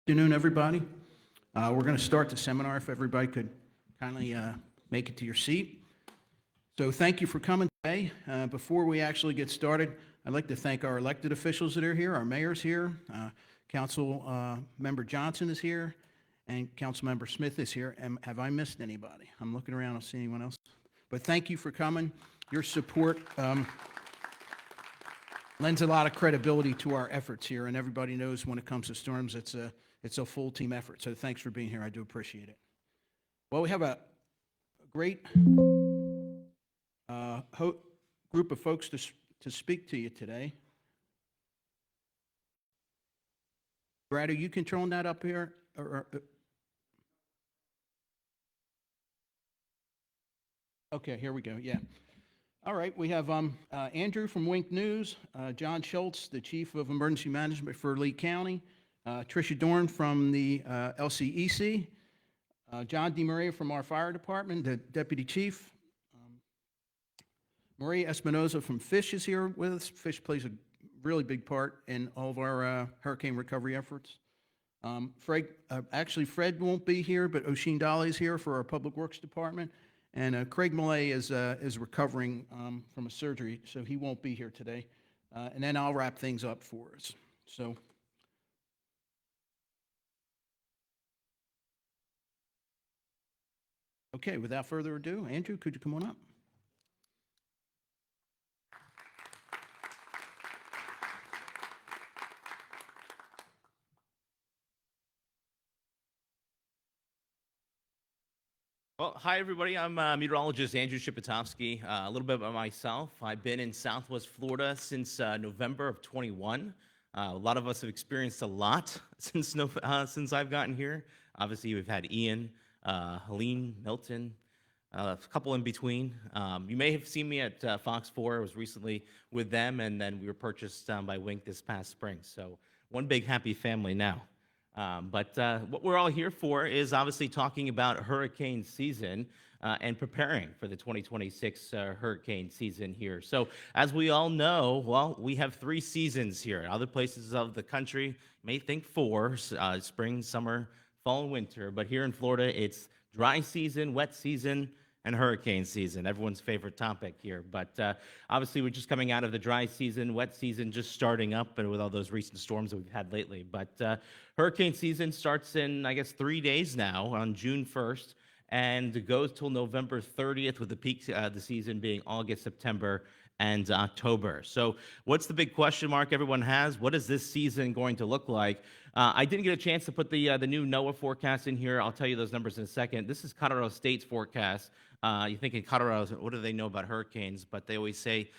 Good afternoon, everybody. We're going to start the seminar if everybody could kindly make it to your seat. So thank you for coming today. Before we actually get started, I'd like to thank our elected officials that are here. Our mayor's here, Council Member Johnson is here, and Council Member Smith is here. And have I missed anybody? I'm looking around, I don't see anyone else. But thank you for coming. Your support lends a lot of credibility to our efforts here, and everybody knows when it comes to storms, it's a full team effort. So thanks for being here. I do appreciate it. Well, we have a great group of folks to speak to you today. Brad, are you controlling that up here? Okay, here we go. Yeah. All right, we have Andrew from Wink News, John Schultz, the Chief of Emergency Management for Lee County, Tricia Dorn from the LCEC, John DeMaria from our fire department, the Deputy Chief, Maria Espinoza from Fish is here with us. Fish plays a really big part in all of our hurricane recovery efforts. Fred won't be here, but Oshin Dolly is here for our Public Works Department. And Craig Millay is recovering from a surgery, so he won't be here today. And then I'll wrap things up for us. So, okay, without further ado, Andrew, could you come on up? Well, hi, everybody. I'm meteorologist Andrew Shipotofsky. A little bit about myself. I've been in Southwest Florida since November of 21. A lot of us have experienced a lot since I've gotten here. Obviously, we've had Ian, Helene, Milton, a couple in between. You may have seen me at Fox 4. I was recently with them, and then we were purchased by Wink this past spring. So one big happy family now. But what we're all here for is obviously talking about hurricane season and preparing for the 2026 hurricane season here. So as we all know, well, we have 3 seasons here. In other places of the country, you may think 4, spring, summer, fall, and winter. But here in Florida, it's dry season, wet season, and hurricane season, everyone's favorite topic here. But obviously, we're just coming out of the dry season, wet season just starting up, and with all those recent storms that we've had lately. But hurricane season starts in, I guess, 3 days now on June 1st, and goes till November 30th, with the peak the season being August, September, and October. So what's the big question mark everyone has? What is this season going to look like? I didn't get a chance to put the new NOAA forecast in here. I'll tell you those numbers in a second. This is Colorado State's forecast. You think in Colorado, what do they know about hurricanes? But they always say,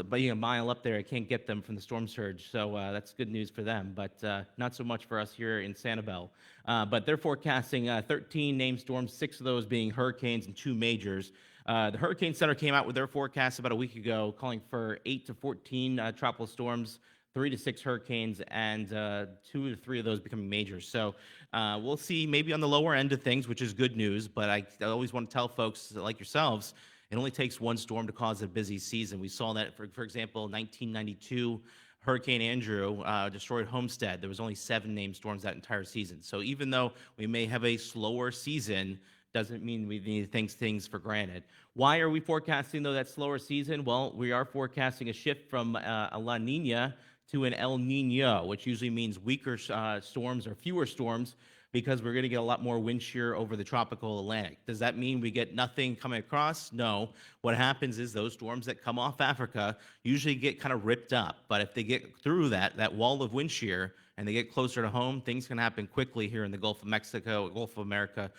being a mile up there, I can't get them from the storm surge. So that's good news for them, but not so much for us here in Sanibel. But they're forecasting 13 named storms, 6 of those being hurricanes and 2 majors. The Hurricane Center came out with their forecast about a week ago, calling for 8 to 14 tropical storms, 3 to 6 hurricanes, and 2 to 3 of those becoming majors. So we'll see maybe on the lower end of things, which is good news, but I always want to tell folks like yourselves, it only takes one storm to cause a busy season. We saw that, for example, 1992, Hurricane Andrew destroyed Homestead. There was only 7 named storms that entire season. So even though we may have a slower season, doesn't mean we need to take things for granted. Why are we forecasting, though, that slower season? Well, we are forecasting a shift from a La Nina to an El Nino, which usually means weaker storms or fewer storms, because we're going to get a lot more wind shear over the tropical Atlantic. Does that mean we get nothing coming across? No. What happens is those storms that come off Africa usually get kind of ripped up. But if they get through that wall of wind shear and they get closer to home, things can happen quickly here in the Gulf of Mexico, Gulf of America.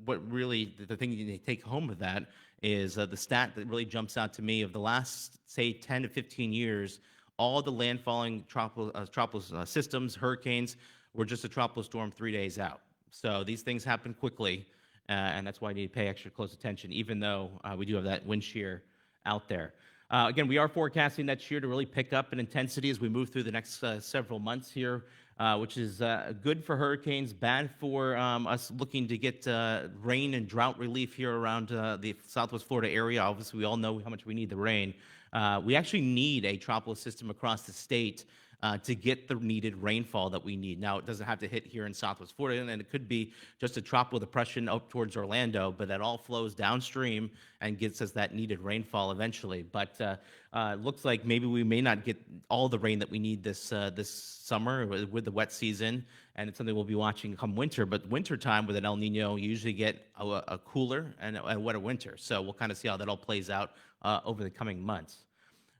What really, the thing you take home with that is the stat that really jumps out to me of the last, say, 10 to 15 years, all the landfalling tropical systems, hurricanes, were just a tropical storm 3 days out. So these things happen quickly, and that's why I need to pay extra close attention, even though we do have that wind shear out there. Again, we are forecasting that shear to really pick up in intensity as we move through the next several months here, which is good for hurricanes, bad for us looking to get rain and drought relief here around the Southwest Florida area. Obviously, we all know how much we need the rain. We actually need a tropical system across the state to get the needed rainfall that we need. Now, it doesn't have to hit here in Southwest Florida, and it could be just a tropical depression up towards Orlando, but that all flows downstream and gets us that needed rainfall eventually. But looks like maybe we may not get all the rain that we need this summer with the wet season, and it's something we'll be watching come winter. But wintertime with an El Nino, you usually get a cooler and a wetter winter. So we'll kind of see how that all plays out over the coming months.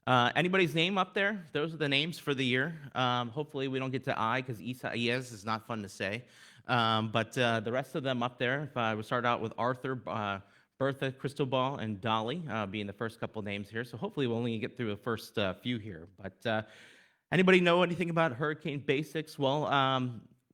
Anybody's name up there? Those are the names for the year. Hopefully we don't get to I, because Isaias is not fun to say. But the rest of them up there, if we start out with Arthur, Bertha, Cristobal, and Dolly being the first couple names here. So hopefully we'll only get through the first few here. But anybody know anything about hurricane basics? Well,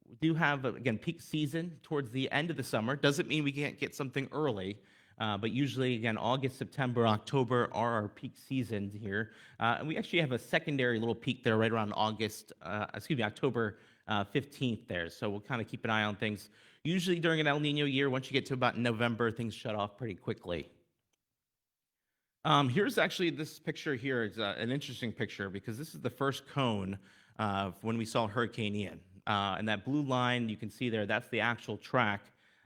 we do have, again, peak season towards the end of the summer. Doesn't mean we can't get something early. But usually, again, August, September, October are our peak seasons here. And we actually have a secondary little peak there right around October 15th there. So we'll kind of keep an eye on things. Usually during an El Nino year, once you get to about November, things shut off pretty quickly. Here's actually this picture here. It's an interesting picture because this is the first cone when we saw Hurricane Ian. And that blue line you can see there, that's the actual track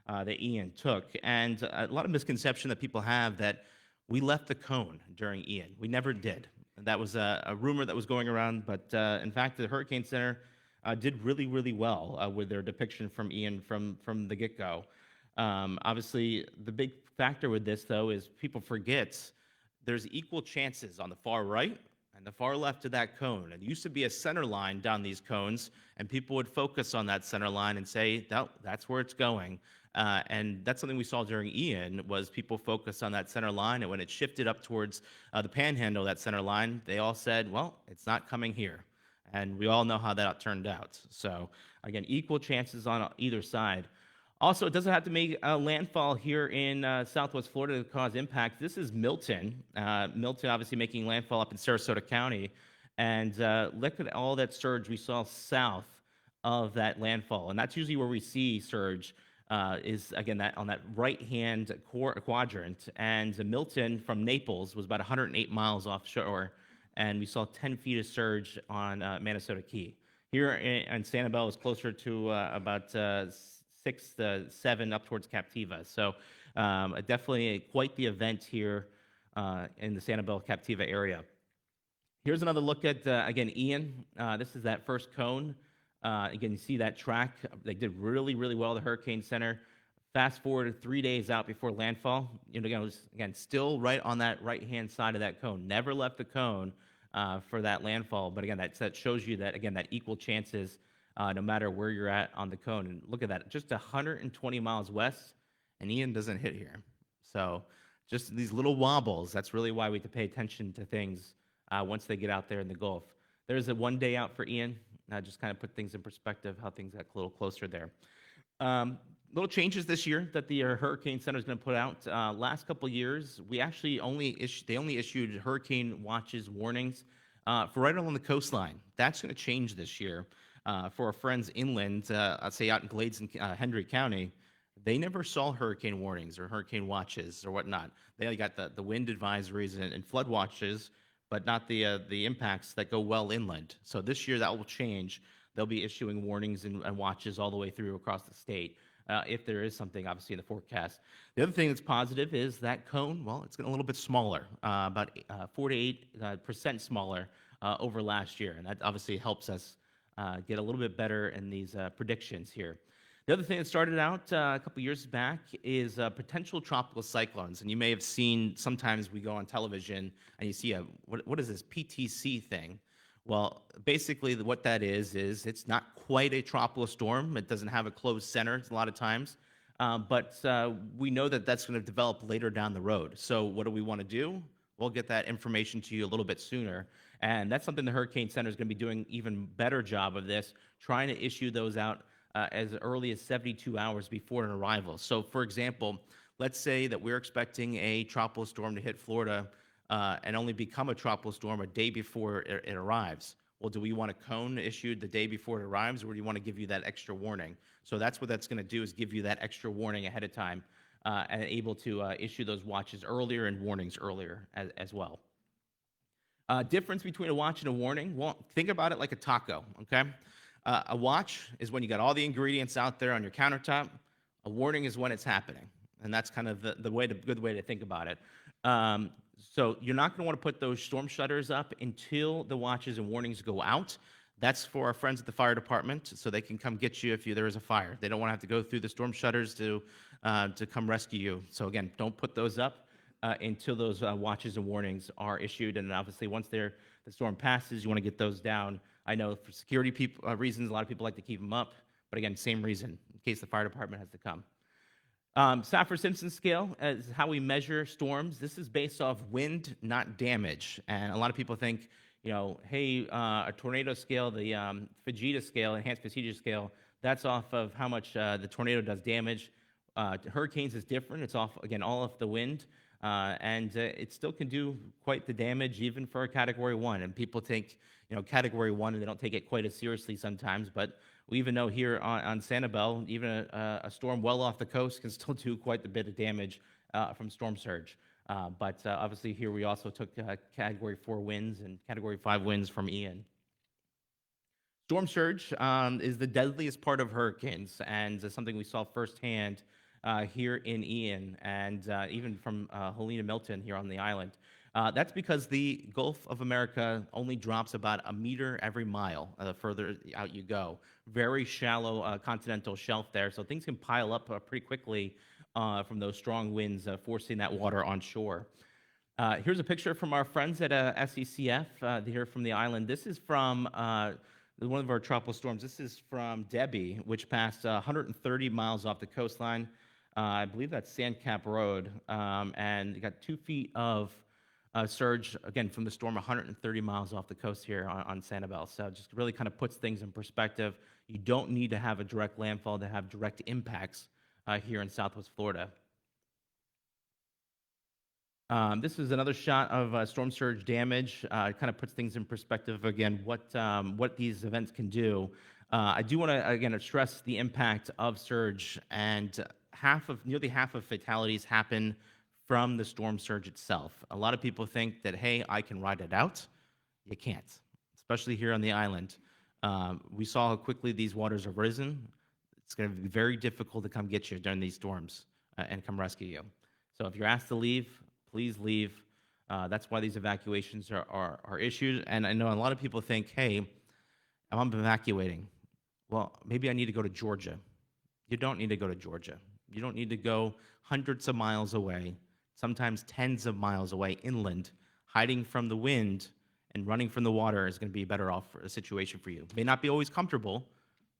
that Ian took. And a lot of misconception that people have that we left the cone during Ian. We never did. That was a rumor that was going around, but in fact, the Hurricane Center did really, really well with their depiction from Ian from the get-go. Obviously, the big factor with this, though, is people forget there's equal chances on the far right and the far left of that cone. It used to be a center line down these cones, and people would focus on that center line and say, that's where it's going. And that's something we saw during Ian, was people focused on that center line, and when it shifted up towards the panhandle, that center line, they all said, well, it's not coming here. And we all know how that turned out. So, again, equal chances on either side. Also, it doesn't have to make a landfall here in Southwest Florida to cause impacts. This is Milton. Milton obviously making landfall up in Sarasota County. And look at all that surge we saw south of that landfall. And that's usually where we see surge. Is, again, that on that right-hand quadrant. And Milton from Naples was about 108 miles offshore, and we saw 10 feet of surge on Minnesota Key. Here in Sanibel is closer to about 6 to 7 up towards Captiva. So definitely quite the event here in the Sanibel Captiva area. Here's another look at, again, Ian. This is that first cone. Again, you see that track. They did really, really well, the Hurricane Center. Fast forward 3 days out before landfall. Again, it was, again, still right on that right-hand side of that cone. Never left the cone for that landfall. But again, that shows you that, again, that equal chances no matter where you're at on the cone. And look at that, just 120 miles west, and Ian doesn't hit here. So just these little wobbles, that's really why we have to pay attention to things once they get out there in the Gulf. There's a 1 day out for Ian. Just kind of put things in perspective, how things got a little closer there. Little changes this year that the Hurricane Center is going to put out. Last couple of years, we actually only issued hurricane watches, warnings for right along the coastline. That's going to change this year. For our friends inland, I'd say out in Glades and Hendry County, they never saw hurricane warnings or hurricane watches or whatnot. They got the wind advisories and flood watches, but not the impacts that go well inland. So this year that will change. They'll be issuing warnings and watches all the way through across the state if there is something obviously in the forecast. The other thing that's positive is that cone, well, it's getting a little bit smaller, about 4 to 8% smaller over last year. And that obviously helps us get a little bit better in these predictions here. The other thing that started out a couple years back is potential tropical cyclones. And you may have seen, sometimes we go on television and you see what is this PTC thing? Well, basically what that is it's not quite a tropical storm. It doesn't have a closed center a lot of times. But we know that that's going to develop later down the road. So what do we want to do? We'll get that information to you a little bit sooner. And that's something the Hurricane Center is going to be doing even better job of this, trying to issue those out as early as 72 hours before an arrival. So, for example, let's say that we're expecting a tropical storm to hit Florida and only become a tropical storm a day before it arrives. Well, do we want a cone issued the day before it arrives, or do you want to give you that extra warning? So that's what that's going to do, is give you that extra warning ahead of time and able to issue those watches earlier and warnings earlier as well. Difference between a watch and a warning. Well, think about it like a taco, okay? A watch is when you got all the ingredients out there on your countertop. A warning is when it's happening. And that's kind of the good way to think about it. So you're not going to want to put those storm shutters up until the watches and warnings go out. That's for our friends at the fire department, so they can come get you if there is a fire. They don't want to have to go through the storm shutters to come rescue you. So again, don't put those up until those watches and warnings are issued. And obviously, once the storm passes, you want to get those down. I know for security reasons, a lot of people like to keep them up. But again, same reason, in case the fire department has to come. Saffir-Simpson scale is how we measure storms. This is based off wind, not damage. And a lot of people think, hey, a tornado scale, the Fujita scale, enhanced Fujita scale, that's off of how much the tornado does damage. Hurricanes is different. It's off, again, all off the wind. And it still can do quite the damage even for a Category 1. And people think, Category 1, and they don't take it quite as seriously sometimes. But we even know here on Sanibel, even a storm well off the coast can still do quite a bit of damage from storm surge. But obviously here we also took Category 4 winds and Category 5 winds from Ian. Storm surge is the deadliest part of hurricanes, and something we saw firsthand here in Ian, and even from Helene and Milton here on the island. That's because the Gulf of America only drops about a meter every mile the further out you go. Very shallow continental shelf there, so things can pile up pretty quickly from those strong winds forcing that water on shore. Here's a picture from our friends at SECF here from the island. This is from one of our tropical storms. This is from Debbie, which passed 130 miles off the coastline. I believe that's SanCap Road, and you got 2 feet of surge, again, from the storm 130 miles off the coast here on Sanibel. So it just really kind of puts things in perspective. You don't need to have a direct landfall to have direct impacts here in Southwest Florida. This is another shot of storm surge damage. It kind of puts things in perspective, again, what these events can do. I do want to, again, stress the impact of surge, and nearly half of fatalities happen from the storm surge itself. A lot of people think that, hey, I can ride it out. You can't, especially here on the island. We saw how quickly these waters have risen. It's going to be very difficult to come get you during these storms and come rescue you. So if you're asked to leave, please leave. That's why these evacuations are issued. And I know a lot of people think, hey, I'm evacuating. Well, maybe I need to go to Georgia. You don't need to go to Georgia. You don't need to go hundreds of miles away, sometimes tens of miles away inland. Hiding from the wind and running from the water is going to be a better off a situation for you. It may not be always comfortable,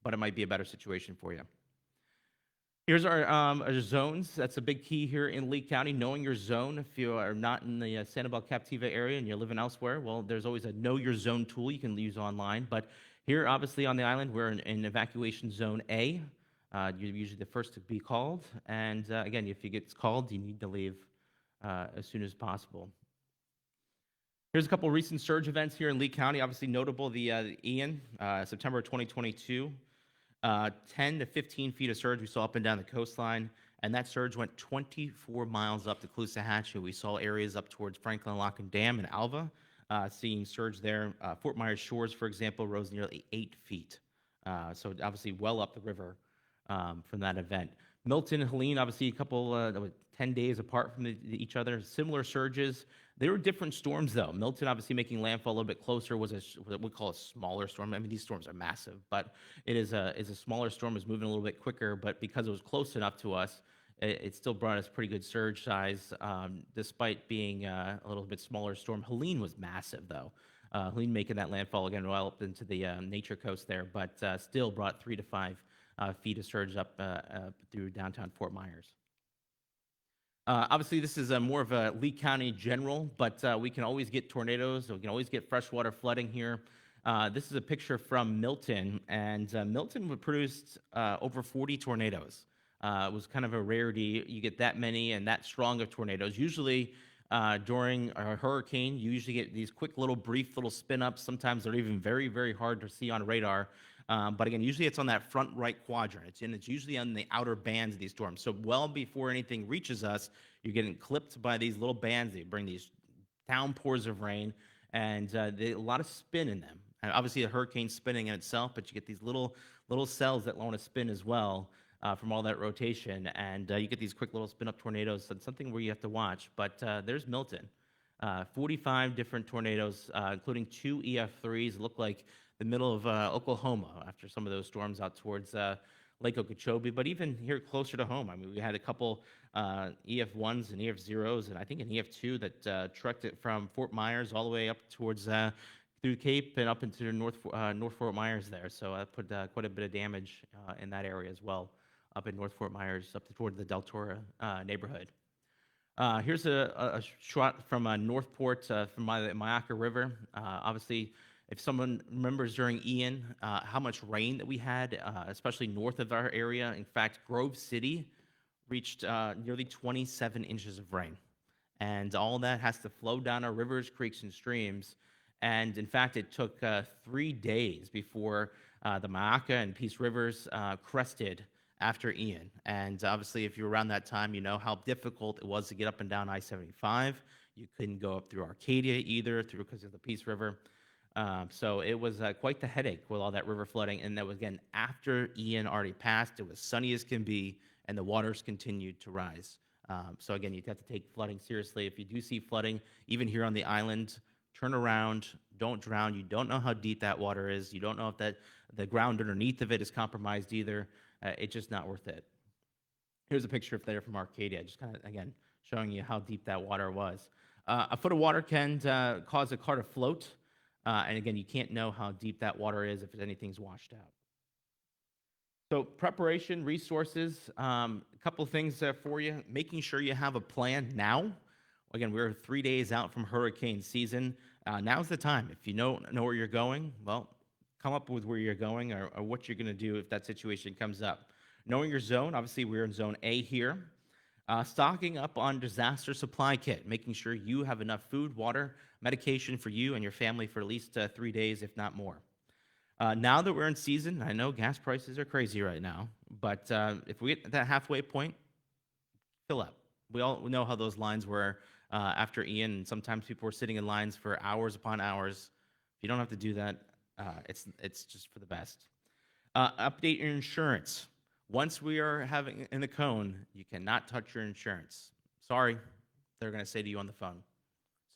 but it might be a better situation for you. Here's our zones. That's a big key here in Lee County, knowing your zone. If you are not in the Sanibel Captiva area and you're living elsewhere, well, there's always a Know Your Zone tool you can use online. But here, obviously, on the island, we're in evacuation zone A. You're usually the first to be called. And again, if you get called, you need to leave as soon as possible. Here's a couple of recent surge events here in Lee County. Obviously notable, the Ian, September 2022. 10 to 15 feet of surge we saw up and down the coastline, and that surge went 24 miles up to Caloosahatchee. We saw areas up towards Franklin Lock and Dam and Alva, seeing surge there. Fort Myers Shores, for example, rose nearly 8 feet. So obviously well up the river from that event. Milton and Helene, obviously a couple, 10 days apart from each other, similar surges. They were different storms, though. Milton, obviously making landfall a little bit closer, was what we call a smaller storm. I mean, these storms are massive, but it is a smaller storm, is moving a little bit quicker, but because it was close enough to us, it still brought us pretty good surge size, despite being a little bit smaller storm. Helene was massive, though. Helene making that landfall, again, well up into the nature coast there, but still brought 3 to 5 feet of surge up through downtown Fort Myers. Obviously, this is more of a Lee County general, but we can always get tornadoes. We can always get freshwater flooding here. This is a picture from Milton, and Milton produced over 40 tornadoes. It was kind of a rarity. You get that many and that strong of tornadoes. Usually, during a hurricane, you usually get these quick little brief little spin-ups. Sometimes they're even very, very hard to see on radar. But again, usually it's on that front right quadrant. It's usually on the outer bands of these storms. So well before anything reaches us, you're getting clipped by these little bands. They bring these downpours of rain, and a lot of spin in them. And obviously, a hurricane's spinning in itself, but you get these little cells that want to spin as well from all that rotation, and you get these quick little spin-up tornadoes. So it's something where you have to watch. But there's Milton. 45 different tornadoes, including 2 EF3s, look like the middle of Oklahoma after some of those storms out towards Lake Okeechobee. But even here closer to home, I mean, we had a couple EF1s and EF0s, and I think an EF2 that trekked it from Fort Myers all the way up towards through Cape and up into North Fort Myers there. So I put quite a bit of damage in that area as well, up in North Fort Myers, up toward the Deltora neighborhood. Here's a shot from Northport, from the Myakka River. Obviously, if someone remembers during Ian how much rain that we had, especially north of our area. In fact, Grove City reached nearly 27 inches of rain. And all that has to flow down our rivers, creeks, and streams. And in fact, it took 3 days before the Myakka and Peace Rivers crested after Ian. And obviously, if you were around that time, you know how difficult it was to get up and down I-75. You couldn't go up through Arcadia either, because of the Peace River. So it was quite the headache with all that river flooding. And that was, again, after Ian already passed. It was sunny as can be, and the waters continued to rise. So again, you have to take flooding seriously. If you do see flooding, even here on the island, turn around, don't drown. You don't know how deep that water is. You don't know if the ground underneath of it is compromised either. It's just not worth it. Here's a picture of there from Arcadia, just kind of, again, showing you how deep that water was. A foot of water can cause a car to float, and again, you can't know how deep that water is if anything's washed out. So preparation, resources, a couple things for you. Making sure you have a plan now. Again, we're 3 days out from hurricane season. Now's the time. If you don't know where you're going, well, come up with where you're going or what you're going to do if that situation comes up. Knowing your zone, obviously we're in zone A here. Stocking up on disaster supply kit, making sure you have enough food, water, medication for you and your family for at least 3 days, if not more. Now that we're in season, I know gas prices are crazy right now, but if we get to that halfway point, fill up. We all know how those lines were after Ian, and sometimes people were sitting in lines for hours upon hours. If you don't have to do that, it's just for the best. Update your insurance. Once we are having in the cone, you cannot touch your insurance. Sorry, they're going to say to you on the phone.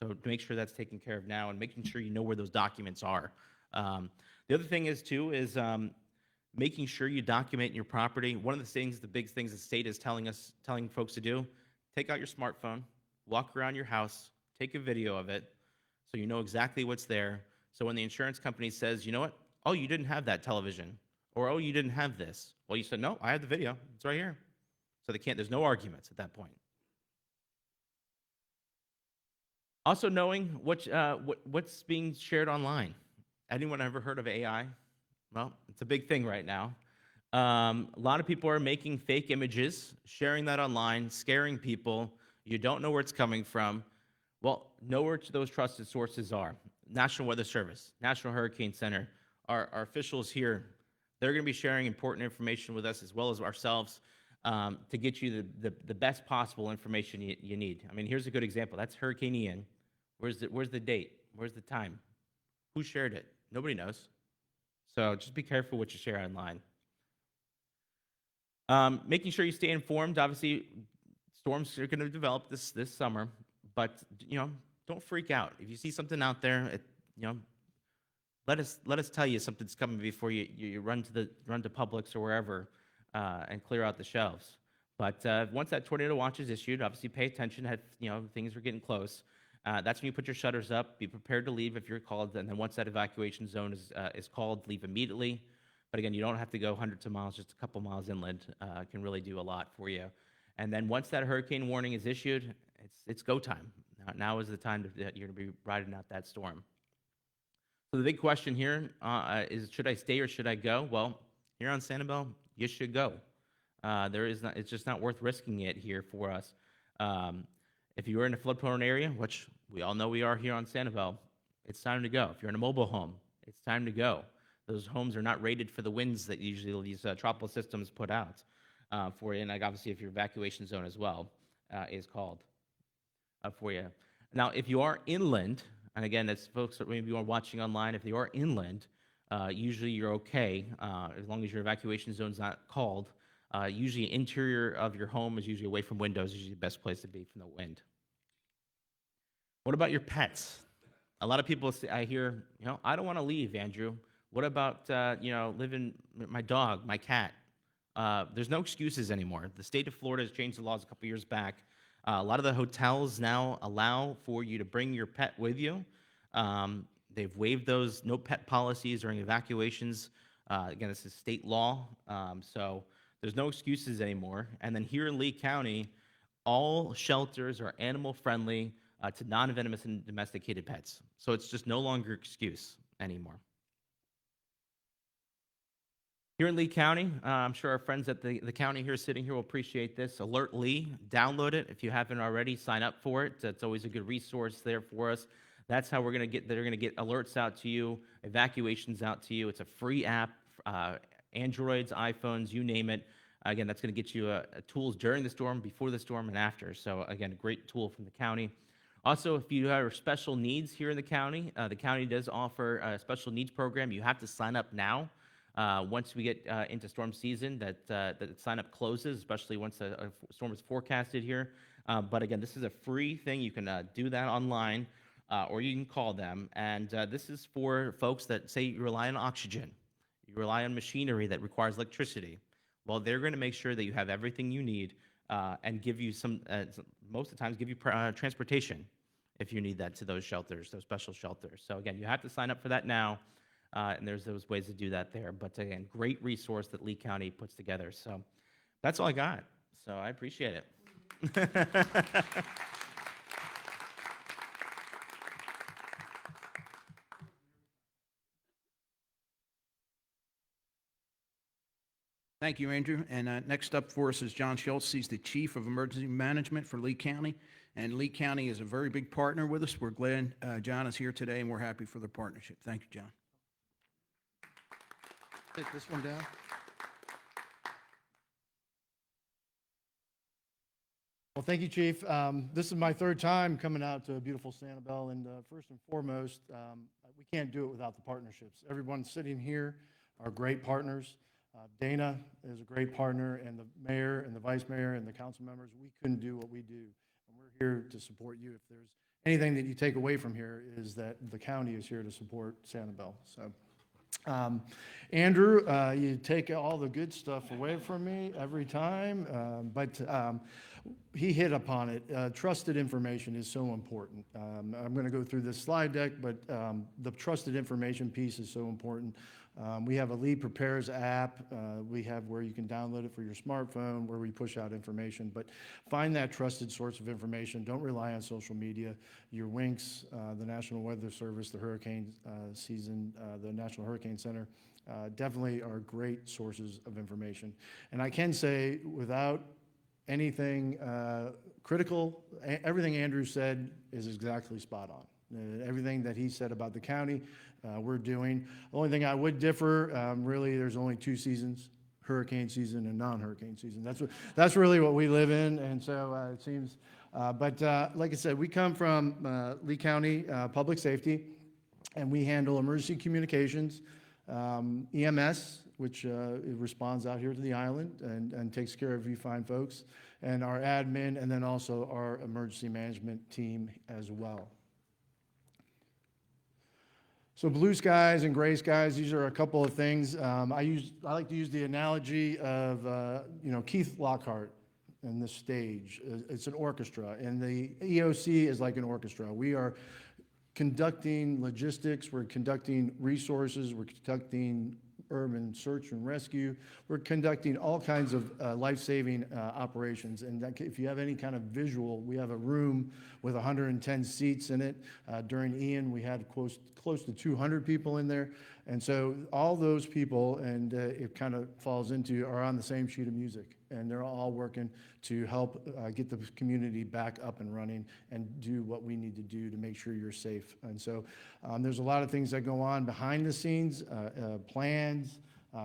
So to make sure that's taken care of now and making sure you know where those documents are. The other thing is making sure you document your property. One of the big things the state is telling folks to do, take out your smartphone, walk around your house, take a video of it so you know exactly what's there. So when the insurance company says, you know what? Oh, you didn't have that television. Or, oh, you didn't have this. Well, you said, no, I have the video. It's right here. So there's no arguments at that point. Also knowing what's being shared online. Anyone ever heard of AI? Well, it's a big thing right now. A lot of people are making fake images, sharing that online, scaring people. You don't know where it's coming from. Well, know where those trusted sources are. National Weather Service, National Hurricane Center, our officials here, they're going to be sharing important information with us as well as ourselves to get you the best possible information you need. I mean, here's a good example. That's Hurricane Ian. Where's the date? Where's the time? Who shared it? Nobody knows. So just be careful what you share online. Making sure you stay informed. Obviously, storms are going to develop this summer, but don't freak out. If you see something out there, let us tell you something's coming before you run to Publix or wherever and clear out the shelves. But once that tornado watch is issued, obviously pay attention. Things are getting close. That's when you put your shutters up. Be prepared to leave if you're called, and then once that evacuation zone is called, leave immediately. But again, you don't have to go hundreds of miles. Just a couple miles inland can really do a lot for you. And then once that hurricane warning is issued, it's go time. Now is the time that you're going to be riding out that storm. So the big question here is, should I stay or should I go? Well, here on Sanibel, you should go. It's just not worth risking it here for us. If you're in a flood-prone area, which we all know we are here on Sanibel, it's time to go. If you're in a mobile home, it's time to go. Those homes are not rated for the winds that usually these tropical systems put out for you. And obviously, if your evacuation zone as well is called for you. Now, if you are inland, And again, as folks that maybe are watching online, if they are inland, usually you're okay as long as your evacuation zone's not called. Usually, interior of your home is usually away from windows. Usually, the best place to be from the wind. What about your pets? A lot of people say, I hear, I don't want to leave, Andrew. What about, living my dog, my cat? There's no excuses anymore. The state of Florida has changed the laws a couple years back. A lot of the hotels now allow for you to bring your pet with you. They've waived those no pet policies during evacuations. Again, this is state law, so there's no excuses anymore. And then here in Lee County, all shelters are animal friendly to non-venomous and domesticated pets. So it's just no longer an excuse anymore. Here in Lee County, I'm sure our friends at the county here sitting here will appreciate this. Alert Lee, download it. If you haven't already, sign up for it. That's always a good resource there for us. That's how they're going to get alerts out to you, evacuations out to you. It's a free app, Androids, iPhones, you name it. Again, that's going to get you tools during the storm, before the storm, and after. So again, a great tool from the county. Also, if you have special needs here in the county does offer a special needs program. You have to sign up now. Once we get into storm season, that sign up closes, especially once a storm is forecasted here. But again, this is a free thing. You can do that online, or you can call them. And this is for folks that say you rely on oxygen, you rely on machinery that requires electricity. Well, they're going to make sure that you have everything you need and give you most of the times, give you transportation if you need that to those shelters, those special shelters. So again, you have to sign up for that now. And there's those ways to do that there. But again, great resource that Lee County puts together. So that's all I got. So I appreciate it. Thank you, Andrew. And next up for us is John Schultz. He's the Chief of Emergency Management for Lee County. And Lee County is a very big partner with us. We're glad John is here today, and we're happy for the partnership. Thank you, John. Take this one down. Well, thank you, Chief. This is my third time coming out to beautiful Sanibel, and first and foremost, we can't do it without the partnerships. Everyone sitting here are great partners. Dana is a great partner, and the mayor and the vice mayor and the council members. We couldn't do what we do, and we're here to support you. If there's anything that you take away from here, is that the county is here to support Sanibel. So. Andrew, you take all the good stuff away from me every time, but he hit upon it. Trusted information is so important. I'm going to go through this slide deck, but the trusted information piece is so important. We have a Lee Prepares app. We have where you can download it for your smartphone, where we push out information. But find that trusted source of information. Don't rely on social media. Your WINCS, the National Weather Service, the hurricane season, the National Hurricane Center, definitely are great sources of information. And I can say, without anything critical, everything Andrew said is exactly spot on. Everything that he said about the county, we're doing. The only thing I would differ, really, there's only two seasons, hurricane season and non-hurricane season. That's really what we live in, and so it seems. But like I said, we come from Lee County Public Safety, and we handle emergency communications, EMS, which responds out here to the island and takes care of you fine folks, and our admin, and then also our emergency management team as well. So blue skies and gray skies, these are a couple of things. I like to use the analogy of Keith Lockhart and the stage. It's an orchestra, and the EOC is like an orchestra. We are conducting logistics, we're conducting resources, we're conducting urban search and rescue. We're conducting all kinds of life-saving operations. And that, if you have any kind of visual, we have a room with 110 seats in it. During Ian, we had close to 200 people in there. And so all those people, and it kind of falls into, are on the same sheet of music. And they're all working to help get the community back up and running and do what we need to do to make sure you're safe. And so there's a lot of things that go on behind the scenes, plans,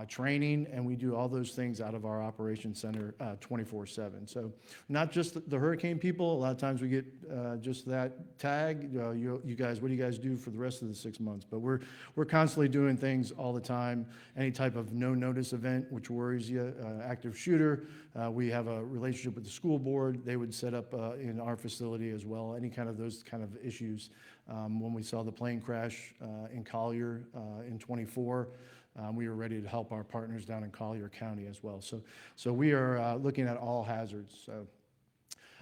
training, and we do all those things out of our operations center 24/7. So not just the hurricane people. A lot of times we get just that tag. You guys, what do you guys do for the rest of the 6 months? But we're constantly doing things all the time. Any type of no notice event which worries you, active shooter. We have a relationship with the school board. They would set up in our facility as well. Any kind of those kind of issues. When we saw the plane crash in Collier in '24. We were ready to help our partners down in Collier County as well. So we are looking at all hazards. So,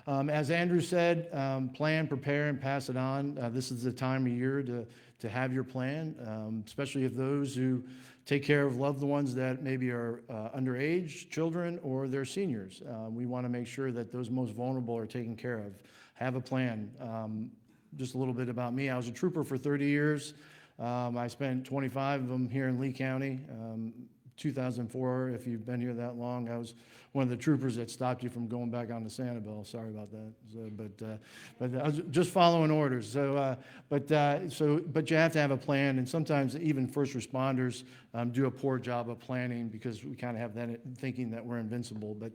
as Andrew said, plan, prepare, and pass it on. This is the time of year to have your plan, especially if those who take care of loved ones that maybe are underage, children, or they're seniors. We want to make sure that those most vulnerable are taken care of. Have a plan. Just a little bit about me. I was a trooper for 30 years. I spent 25 of them here in Lee County. 2004, if you've been here that long, I was one of the troopers that stopped you from going back onto Sanibel. Sorry about that. So, but I was just following orders. So, but you have to have a plan, and sometimes even first responders do a poor job of planning because we kind of have that thinking that we're invincible. But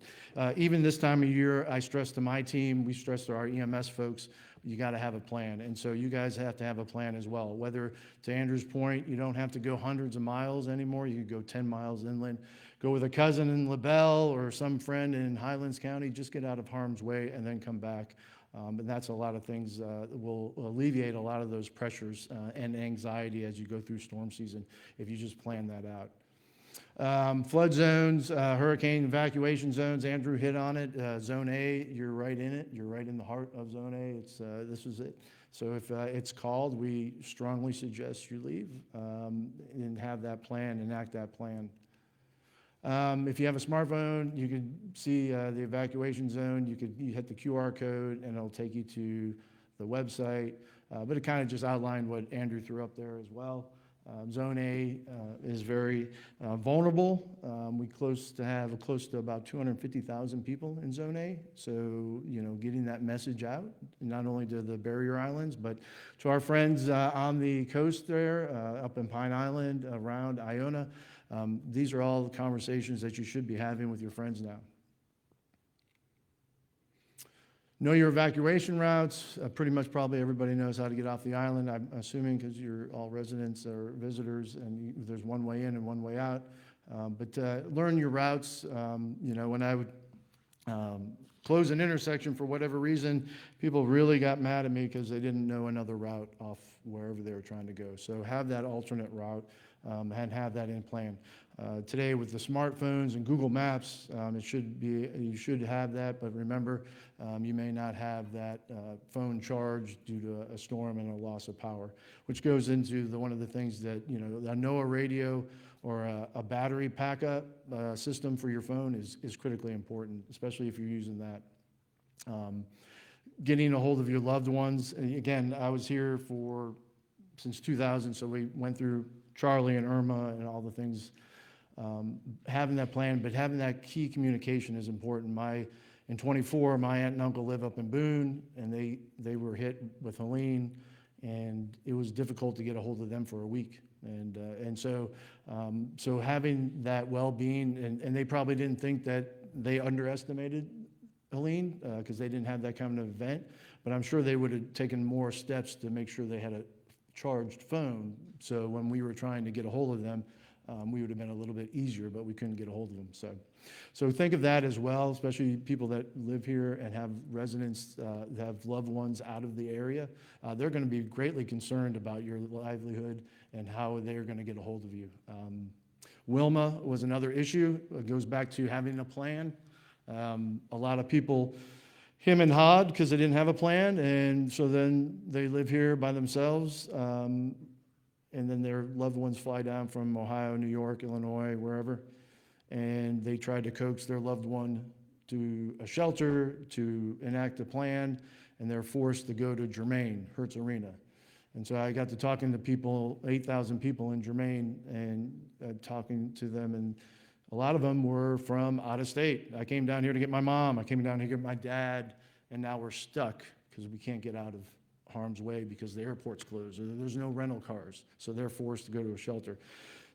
even this time of year, I stress to my team, we stress to our EMS folks, you got to have a plan. And so you guys have to have a plan as well. Whether, to Andrew's point, you don't have to go hundreds of miles anymore. You can go 10 miles inland. Go with a cousin in LaBelle or some friend in Highlands County. Just get out of harm's way and then come back. And that's a lot of things that will alleviate a lot of those pressures and anxiety as you go through storm season if you just plan that out. Flood zones, hurricane evacuation zones, Andrew hit on it. Zone A, you're right in it. You're right in the heart of Zone A. This is it. So if it's called, we strongly suggest you leave and have that plan, enact that plan. If you have a smartphone, you can see the evacuation zone. You hit the QR code and it'll take you to the website. But it kind of just outlined what Andrew threw up there as well. Zone A is very vulnerable. We have close to about 250,000 people in Zone A. So, getting that message out, not only to the barrier islands, but to our friends on the coast there, up in Pine Island, around Iona. These are all the conversations that you should be having with your friends now. Know your evacuation routes. Pretty much probably everybody knows how to get off the island, I'm assuming, because you're all residents or visitors, and there's one way in and one way out. But learn your routes. When I would close an intersection for whatever reason, people really got mad at me because they didn't know another route off wherever they were trying to go. So have that alternate route and have that in plan. Today with the smartphones and Google Maps, you should have that, but remember, you may not have that phone charged due to a storm and a loss of power, which goes into one of the things that, a NOAA radio or a battery backup system for your phone is critically important, especially if you're using that. Getting a hold of your loved ones. And again, I was here since 2000, so we went through Charlie and Irma and all the things. Having that plan, but having that key communication is important. In '24, my aunt and uncle live up in Boone, and they were hit with Helene, and it was difficult to get a hold of them for a week. And so having that well-being, and they probably didn't think that they underestimated Helene because they didn't have that kind of event, but I'm sure they would have taken more steps to make sure they had a charged phone. So when we were trying to get a hold of them, we would have been a little bit easier, but we couldn't get a hold of them. So think of that as well, especially people that live here and have residents that have loved ones out of the area. They're going to be greatly concerned about your livelihood and how they're going to get a hold of you. Wilma was another issue. It goes back to having a plan. A lot of people him and hawed because they didn't have a plan, and so then they live here by themselves. And then their loved ones fly down from Ohio, New York, Illinois, wherever, and they tried to coax their loved one to a shelter to enact a plan, and they're forced to go to Germain, Hertz Arena. And so I got to talking to people, 8,000 people in Germain, and talking to them, and a lot of them were from out of state. I came down here to get my mom, I came down here to get my dad, and now we're stuck because we can't get out of harm's way because the airport's closed, or there's no rental cars, so they're forced to go to a shelter.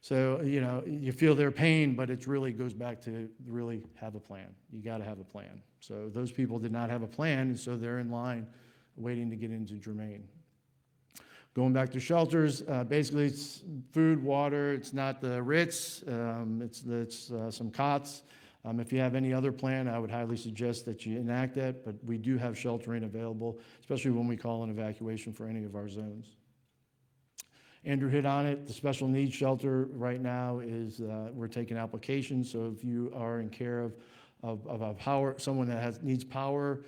So, you know, you feel their pain, but it really goes back to really have a plan. You got to have a plan. So those people did not have a plan, and so they're in line waiting to get into Germain. Going back to shelters, basically it's food, water, it's not the Ritz, it's some cots. If you have any other plan, I would highly suggest that you enact that, but we do have sheltering available, especially when we call an evacuation for any of our zones. Andrew hit on it. The special needs shelter right now is, we're taking applications, so if you are in care of a power, someone that needs power,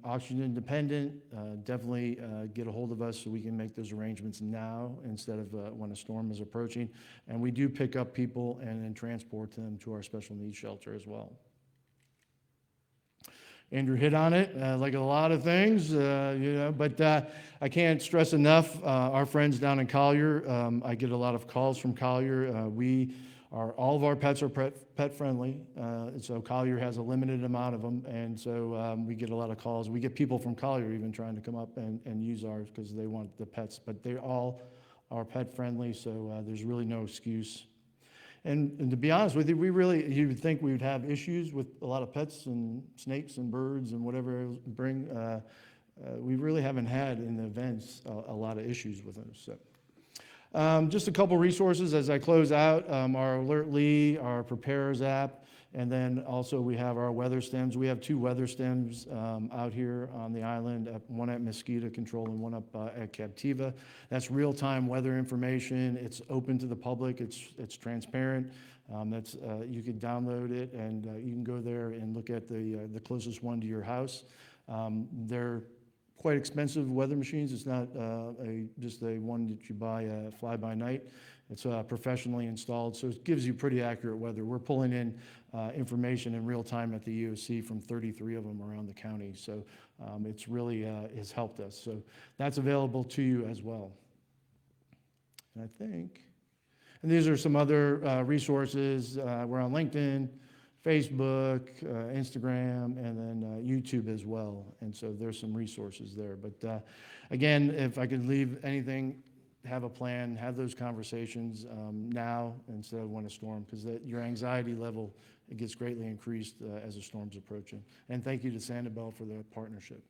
oxygen independent, definitely get a hold of us so we can make those arrangements now instead of when a storm is approaching. And we do pick up people and then transport them to our special needs shelter as well. Andrew hit on it, like a lot of things, you know, but I can't stress enough, our friends down in Collier, I get a lot of calls from Collier. All of our pets are pet friendly, so Collier has a limited amount of them, and so we get a lot of calls. We get people from Collier even trying to come up and use ours because they want the pets, but they all are pet friendly, so there's really no excuse. And to be honest with you, you would think we would have issues with a lot of pets and snakes and birds and whatever bring. We really haven't had in the events a lot of issues with them. So, just a couple resources as I close out. Our Alert Lee, our Preparers app, and then also we have our weather stems. We have 2 weather stems out here on the island, one at Mosquito Control and one up at Captiva. That's real-time weather information. It's open to the public. It's transparent. You can download it and you can go there and look at the closest one to your house. They're quite expensive weather machines. It's not just a one that you buy fly by night. It's professionally installed, so it gives you pretty accurate weather. We're pulling in information in real time at the EOC from 33 of them around the county, so it's really has helped us. So that's available to you as well. And and these are some other resources. We're on LinkedIn, Facebook, Instagram, and then YouTube as well. And so there's some resources there. But again, if I could leave anything, have a plan, have those conversations now instead of when a storm, because your anxiety level, it gets greatly increased as a storm's approaching. And thank you to Sanibel for the partnership.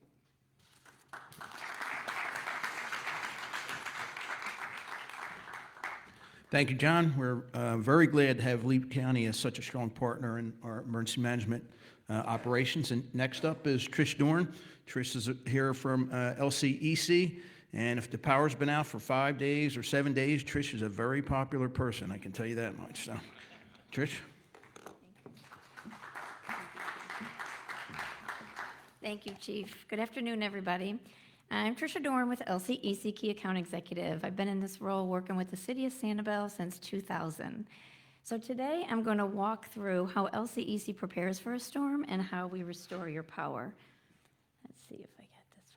Thank you, John. We're very glad to have Lee County as such a strong partner in our emergency management operations. And next up is Trish Dorn. Trish is here from LCEC. And if the power's been out for 5 days or 7 days, Trish is a very popular person, I can tell you that much. So, Trish? Thank you, Chief. Good afternoon, everybody. I'm Tricia Dorn with LCEC Key Account Executive. I've been in this role working with the City of Sanibel since 2000. So today I'm going to walk through how LCEC prepares for a storm and how we restore your power. Let's see if I get this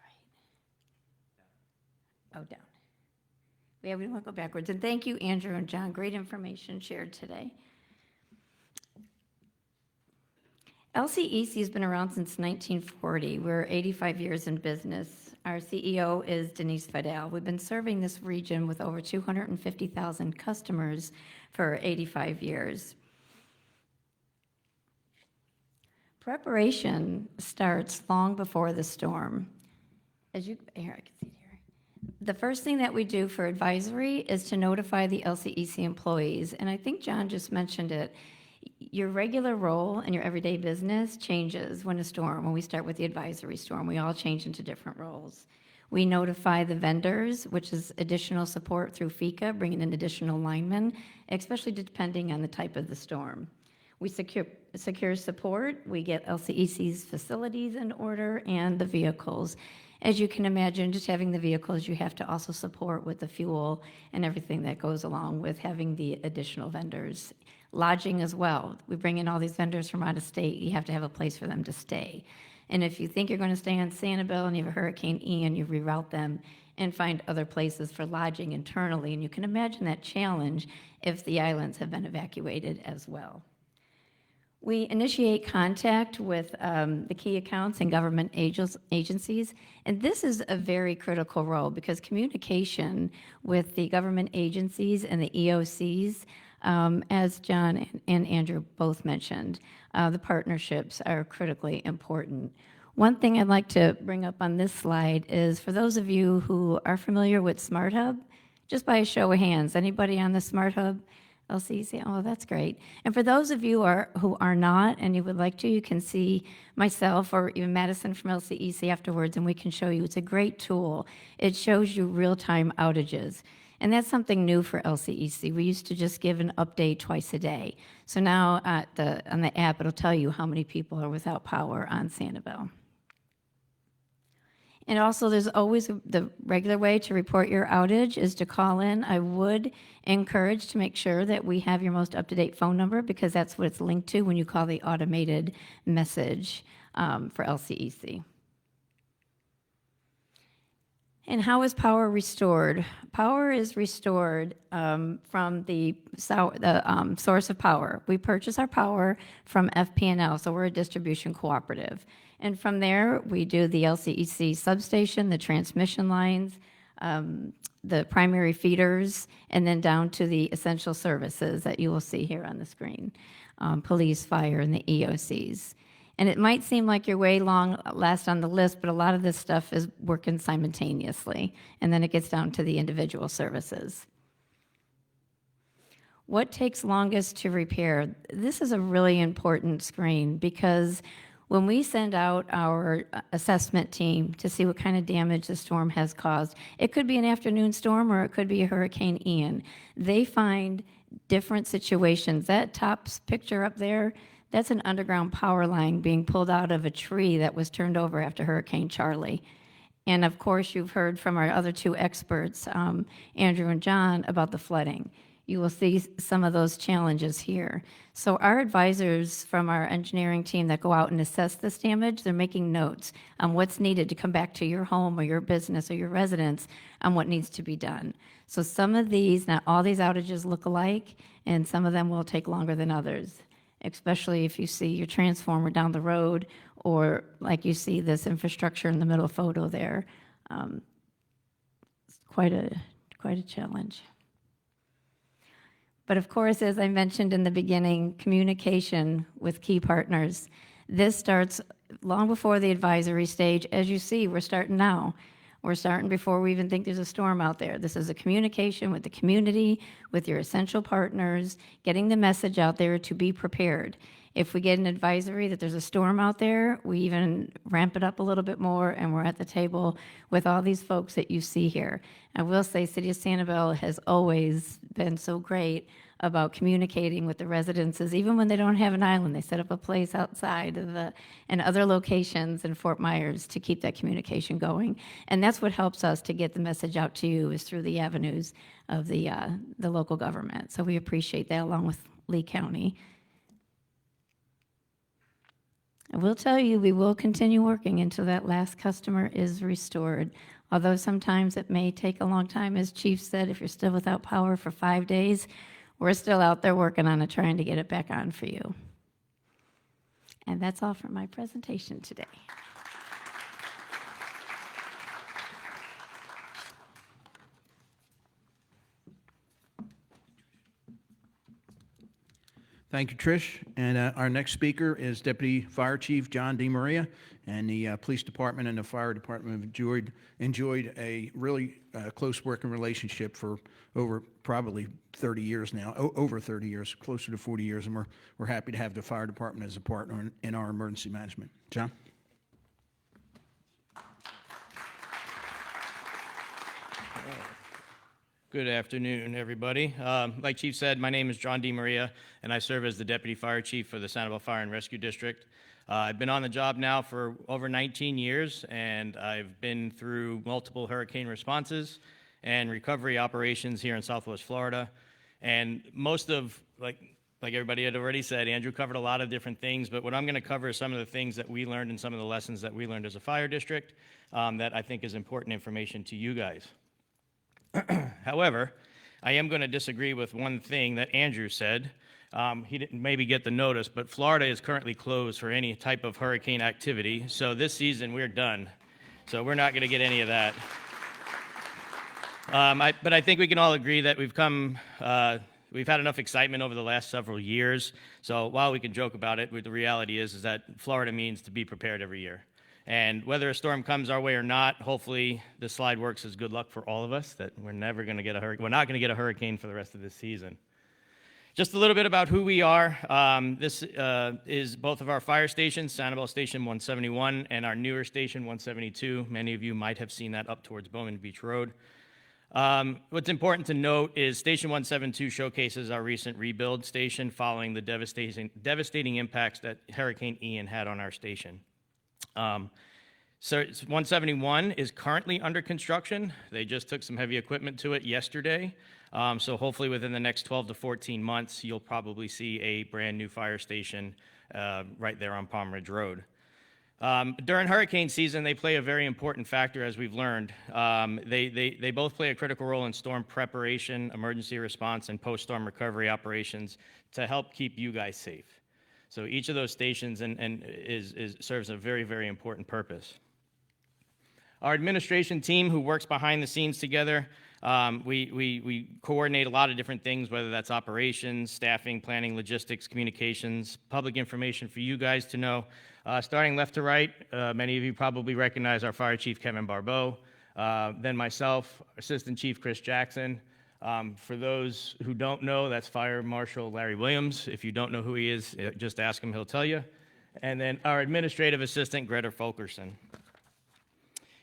right. Oh, down. Yeah, we won't go backwards. And thank you, Andrew and John. Great information shared today. LCEC has been around since 1940. We're 85 years in business. Our CEO is Denise Fidel. We've been serving this region with over 250,000 customers for 85 years. Preparation starts long before the storm. Here, I can see it here. The first thing that we do for advisory is to notify the LCEC employees, and I think John just mentioned it. Your regular role in your everyday business changes when we start with the advisory storm. We all change into different roles. We notify the vendors, which is additional support through FECA, bringing in additional linemen, especially depending on the type of the storm. We secure support. We get LCEC's facilities in order and the vehicles. As you can imagine, just having the vehicles, you have to also support with the fuel and everything that goes along with having the additional vendors. Lodging as well. We bring in all these vendors from out of state. You have to have a place for them to stay. And if you think you're going to stay on Sanibel and you have a Hurricane Ian, you reroute them and find other places for lodging internally. And you can imagine that challenge if the islands have been evacuated as well. We initiate contact with the key accounts and government agencies, and this is a very critical role because communication with the government agencies and the EOCs, as John and Andrew both mentioned, the partnerships are critically important. One thing I'd like to bring up on this slide is for those of you who are familiar with Smart Hub, just by a show of hands, anybody on the Smart Hub? LCEC, oh, that's great. And for those of you who are not and you would like to, you can see myself or even Madison from LCEC afterwards, and we can show you. It's a great tool. It shows you real-time outages. And that's something new for LCEC. We used to just give an update twice a day. So now on the app, it'll tell you how many people are without power on Sanibel. And also, there's always the regular way to report your outage is to call in. I would encourage to make sure that we have your most up-to-date phone number because that's what it's linked to when you call the automated message for LCEC. And how is power restored? Power is restored from the source of power. We purchase our power from FP&L, so we're a distribution cooperative. And from there, we do the LCEC substation, the transmission lines, the primary feeders, and then down to the essential services that you will see here on the screen, police, fire, and the EOCs. And it might seem like you're way last on the list, but a lot of this stuff is working simultaneously. And then it gets down to the individual services. What takes longest to repair? This is a really important screen because when we send out our assessment team to see what kind of damage the storm has caused, it could be an afternoon storm or it could be a Hurricane Ian. They find different situations. That top picture up there, that's an underground power line being pulled out of a tree that was turned over after Hurricane Charlie. And of course, you've heard from our other two experts, Andrew and John, about the flooding. You will see some of those challenges here. So our advisors from our engineering team that go out and assess this damage, they're making notes on what's needed to come back to your home or your business or your residence on what needs to be done. So some of these, not all these outages look alike, and some of them will take longer than others, especially if you see your transformer down the road or like you see this infrastructure in the middle photo there. It's quite a challenge. But of course, as I mentioned in the beginning, communication with key partners. This starts long before the advisory stage. As you see, we're starting now. We're starting before we even think there's a storm out there. This is a communication with the community, with your essential partners, getting the message out there to be prepared. If we get an advisory that there's a storm out there, we even ramp it up a little bit more, and we're at the table with all these folks that you see here. I will say City of Sanibel has always been so great about communicating with the residences, even when they don't have an island. They set up a place outside of and other locations in Fort Myers to keep that communication going. And that's what helps us to get the message out to you is through the avenues of the local government. So we appreciate that along with Lee County. I will tell you, we will continue working until that last customer is restored. Although sometimes it may take a long time, as Chief said, if you're still without power for 5 days, we're still out there working on it, trying to get it back on for you. And that's all for my presentation today. Thank you, Trish. And our next speaker is Deputy Fire Chief John DeMaria. And the police department and the fire department have enjoyed a really close working relationship for over probably 30 years now, over 30 years, closer to 40 years. And we're happy to have the fire department as a partner in our emergency management. John? Good afternoon, everybody. Like Chief said, my name is John DeMaria, and I serve as the Deputy Fire Chief for the Sanibel Fire Rescue District. I've been on the job now for over 19 years, and I've been through multiple hurricane responses and recovery operations here in Southwest Florida. And most of, like everybody had already said, Andrew covered a lot of different things, but what I'm going to cover is some of the things that we learned and some of the lessons that we learned as a fire district that I think is important information to you guys. However, I am going to disagree with one thing that Andrew said he didn't maybe get the notice, but Florida is currently closed for any type of hurricane activity. So this season, we're done. So we're not going to get any of that. But I think we can all agree that we've had enough excitement over the last several years. So while we can joke about it, the reality is that Florida means to be prepared every year. And whether a storm comes our way or not, hopefully the slide works as good luck for all of us, that we're never going to get a hurricane. We're not going to get a hurricane for the rest of this season. Just a little bit about who we are. This is both of our fire stations, Sanibel Station 171 and our newer station 172. Many of you might have seen that up towards Bowman Beach Road. What's important to note is Station 172 showcases our recent rebuild station following the devastating impacts that Hurricane Ian had on our station. So 171 is currently under construction. They just took some heavy equipment to it yesterday. So hopefully within the next 12 to 14 months, you'll probably see a brand new fire station right there on Palm Ridge Road. During hurricane season, they play a very important factor, as we've learned. They both play a critical role in storm preparation, emergency response, and post-storm recovery operations to help keep you guys safe. So each of those stations serves a very, very important purpose. Our administration team, who works behind the scenes together, we coordinate a lot of different things, whether that's operations, staffing, planning, logistics, communications, public information for you guys to know. Starting left to right, many of you probably recognize our Fire Chief, Kevin Barbeau, then myself, Assistant Chief Chris Jackson. For those who don't know, that's Fire Marshal Larry Williams. If you don't know who he is, just ask him, he'll tell you. And then our Administrative Assistant, Greta Fulkerson.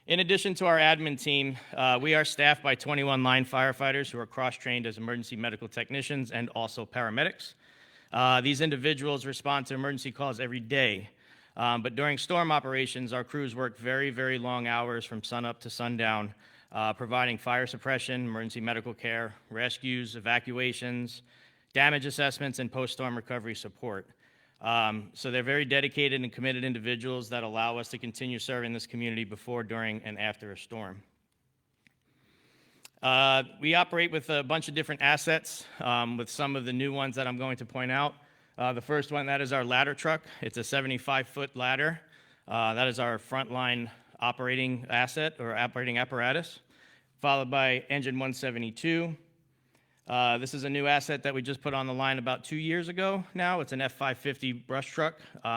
In addition to our admin team, we are staffed by 21 line firefighters who are cross-trained as emergency medical technicians and also paramedics. These individuals respond to emergency calls every day, but during storm operations, our crews work very, very long hours from sunup to sundown, providing fire suppression, emergency medical care, rescues, evacuations, damage assessments, and post-storm recovery support. So they're very dedicated and committed individuals that allow us to continue serving this community before, during, and after a storm. We operate with a bunch of different assets, with some of the new ones that I'm going to point out. The first one, that is our ladder truck. It's a 75-foot ladder. That is our frontline operating asset or operating apparatus, followed by engine 172. This is a new asset that we just put on the line about 2 years ago now. It's an F550 brush truck.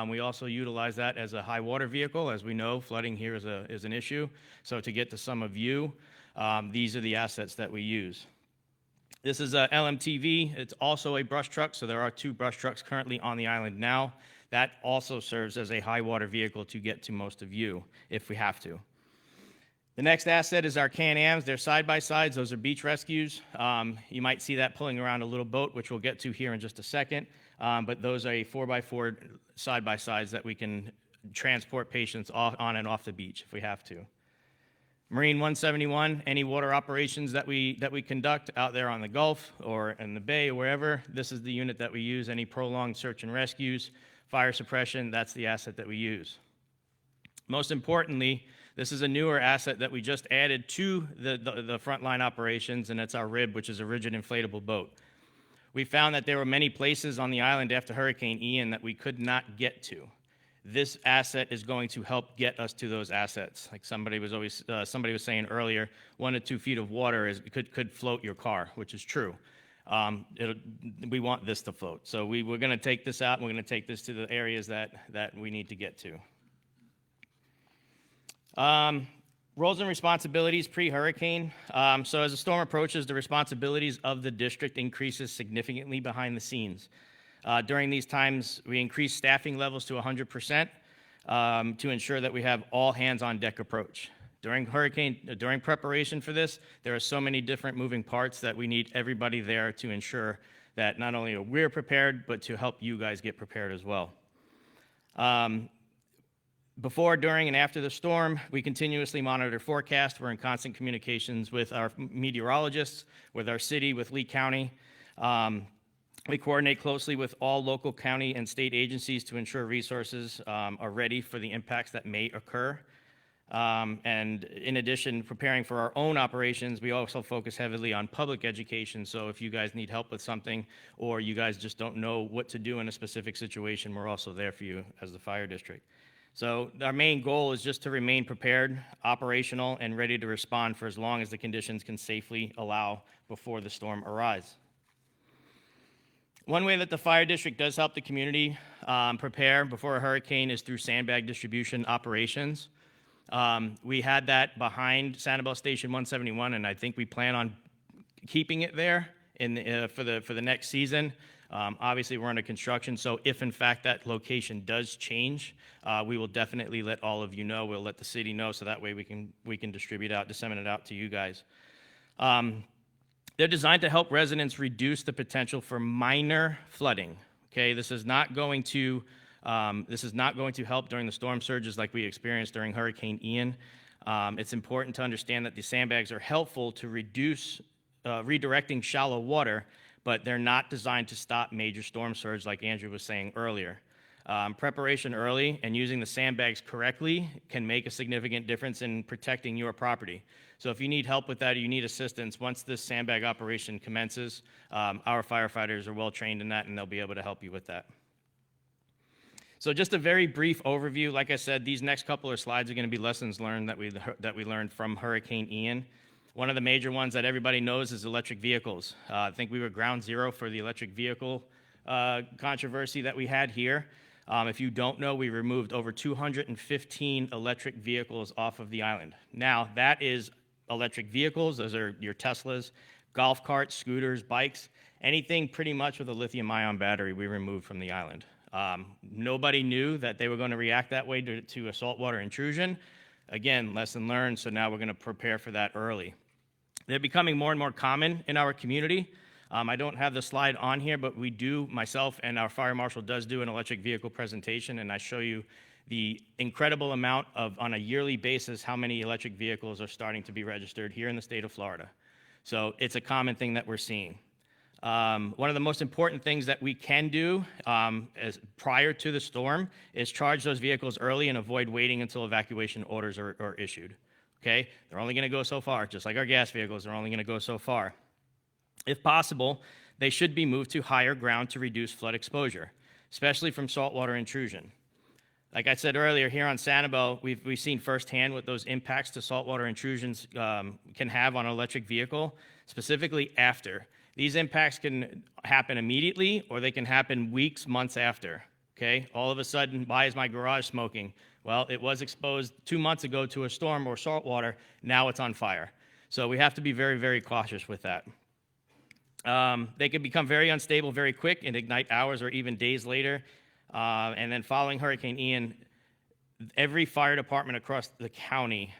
We also utilize that as a high water vehicle. As we know, flooding here is an issue. So to get to some of you, these are the assets that we use. This is a LMTV. It's also a brush truck, so there are 2 brush trucks currently on the island now. That also serves as a high water vehicle to get to most of you if we have to. The next asset is our Can-Ams. They're side-by-sides. Those are beach rescues. You might see that pulling around a little boat, which we'll get to here in just a second. But those are a 4x4 side-by-sides that we can transport patients on and off the beach if we have to. Marine 171, any water operations that we conduct out there on the Gulf or in the bay or wherever, this is the unit that we use. Any prolonged search and rescues, fire suppression, that's the asset that we use. Most importantly, this is a newer asset that we just added to the frontline operations, and it's our RIB, which is a rigid inflatable boat. We found that there were many places on the island after Hurricane Ian that we could not get to. This asset is going to help get us to those assets. Like somebody was saying earlier, 1 to 2 feet of water could float your car, which is true. We want this to float. So we're going to take this out, and we're going to take this to the areas that we need to get to. Roles and responsibilities pre-hurricane. So as a storm approaches, the responsibilities of the district increases significantly behind the scenes. During these times, we increase staffing levels to 100% to ensure that we have all hands on deck approach. During preparation for this, there are so many different moving parts that we need everybody there to ensure that not only are we prepared, but to help you guys get prepared as well. Before, during, and after the storm, we continuously monitor forecasts. We're in constant communications with our meteorologists, with our city, with Lee County. We coordinate closely with all local county and state agencies to ensure resources are ready for the impacts that may occur. And in addition, preparing for our own operations, we also focus heavily on public education. So if you guys need help with something, or you guys just don't know what to do in a specific situation, we're also there for you as the fire district. So our main goal is just to remain prepared, operational, and ready to respond for as long as the conditions can safely allow before the storm arrives. One way that the fire district does help the community prepare before a hurricane is through sandbag distribution operations. We had that behind Sanibel Station 171, and I think we plan on keeping it there for the next season. Obviously, we're under construction, so if in fact that location does change, we will definitely let all of you know. We'll let the city know, so that way we can disseminate out to you guys. They're designed to help residents reduce the potential for minor flooding. Okay, this is not going to help during the storm surges like we experienced during Hurricane Ian. It's important to understand that the sandbags are helpful to reduce redirecting shallow water, but they're not designed to stop major storm surge like Andrew was saying earlier. Preparation early and using the sandbags correctly can make a significant difference in protecting your property. So if you need help with that or you need assistance, once this sandbag operation commences, our firefighters are well trained in that, and they'll be able to help you with that. So just a very brief overview. Like I said, these next couple of slides are going to be lessons learned that we learned from Hurricane Ian. One of the major ones that everybody knows is electric vehicles. I think we were ground zero for the electric vehicle controversy that we had here. If you don't know, we removed over 215 electric vehicles off of the island. Now, that is electric vehicles. Those are your Teslas, golf carts, scooters, bikes, anything pretty much with a lithium-ion battery we removed from the island. Nobody knew that they were going to react that way to a saltwater intrusion. Again, lesson learned, so now we're going to prepare for that early. They're becoming more and more common in our community. I don't have the slide on here, but we do, myself and our fire marshal does do an electric vehicle presentation, and I show you the incredible amount of, on a yearly basis, how many electric vehicles are starting to be registered here in the state of Florida. So it's a common thing that we're seeing. One of the most important things that we can do as prior to the storm is charge those vehicles early and avoid waiting until evacuation orders are issued. Okay? They're only going to go so far, just like our gas vehicles, they're only going to go so far. If possible, they should be moved to higher ground to reduce flood exposure, especially from saltwater intrusion. Like I said earlier, here on Sanibel, we've seen firsthand what those impacts to saltwater intrusions can have on an electric vehicle, specifically after. These impacts can happen immediately, or they can happen weeks, months after. Okay? All of a sudden, why is my garage smoking? Well, it was exposed 2 months ago to a storm or saltwater. Now it's on fire. So we have to be very, very cautious with that. They can become very unstable very quick and ignite hours or even days later. And then following Hurricane Ian, every fire department across the county,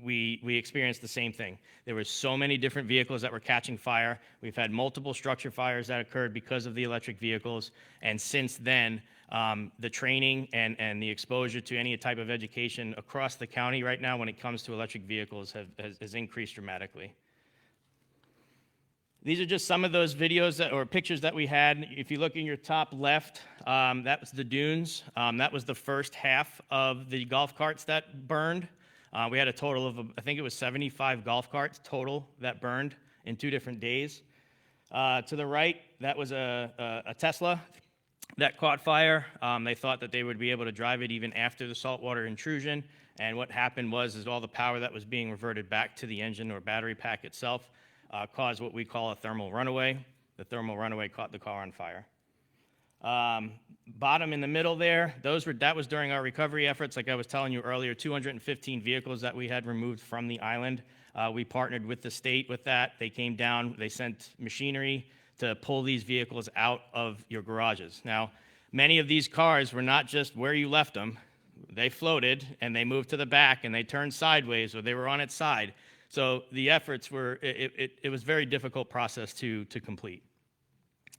we experienced the same thing. There were so many different vehicles that were catching fire. We've had multiple structure fires that occurred because of the electric vehicles. And since then, the training and the exposure to any type of education across the county right now when it comes to electric vehicles has increased dramatically. These are just some of those videos or pictures that we had. If you look in your top left, that was the dunes. That was the first half of the golf carts that burned. We had a total of, I think it was 75 golf carts total that burned in 2 different days. To the right, that was a Tesla that caught fire. They thought that they would be able to drive it even after the saltwater intrusion. And what happened was all the power that was being reverted back to the engine or battery pack itself caused what we call a thermal runaway. The thermal runaway caught the car on fire. Bottom in the middle there, that was during our recovery efforts. Like I was telling you earlier, 215 vehicles that we had removed from the island. We partnered with the state with that. They came down, they sent machinery to pull these vehicles out of your garages. Now, many of these cars were not just where you left them. They floated and they moved to the back and they turned sideways or they were on its side. So the efforts were, it was a very difficult process to complete.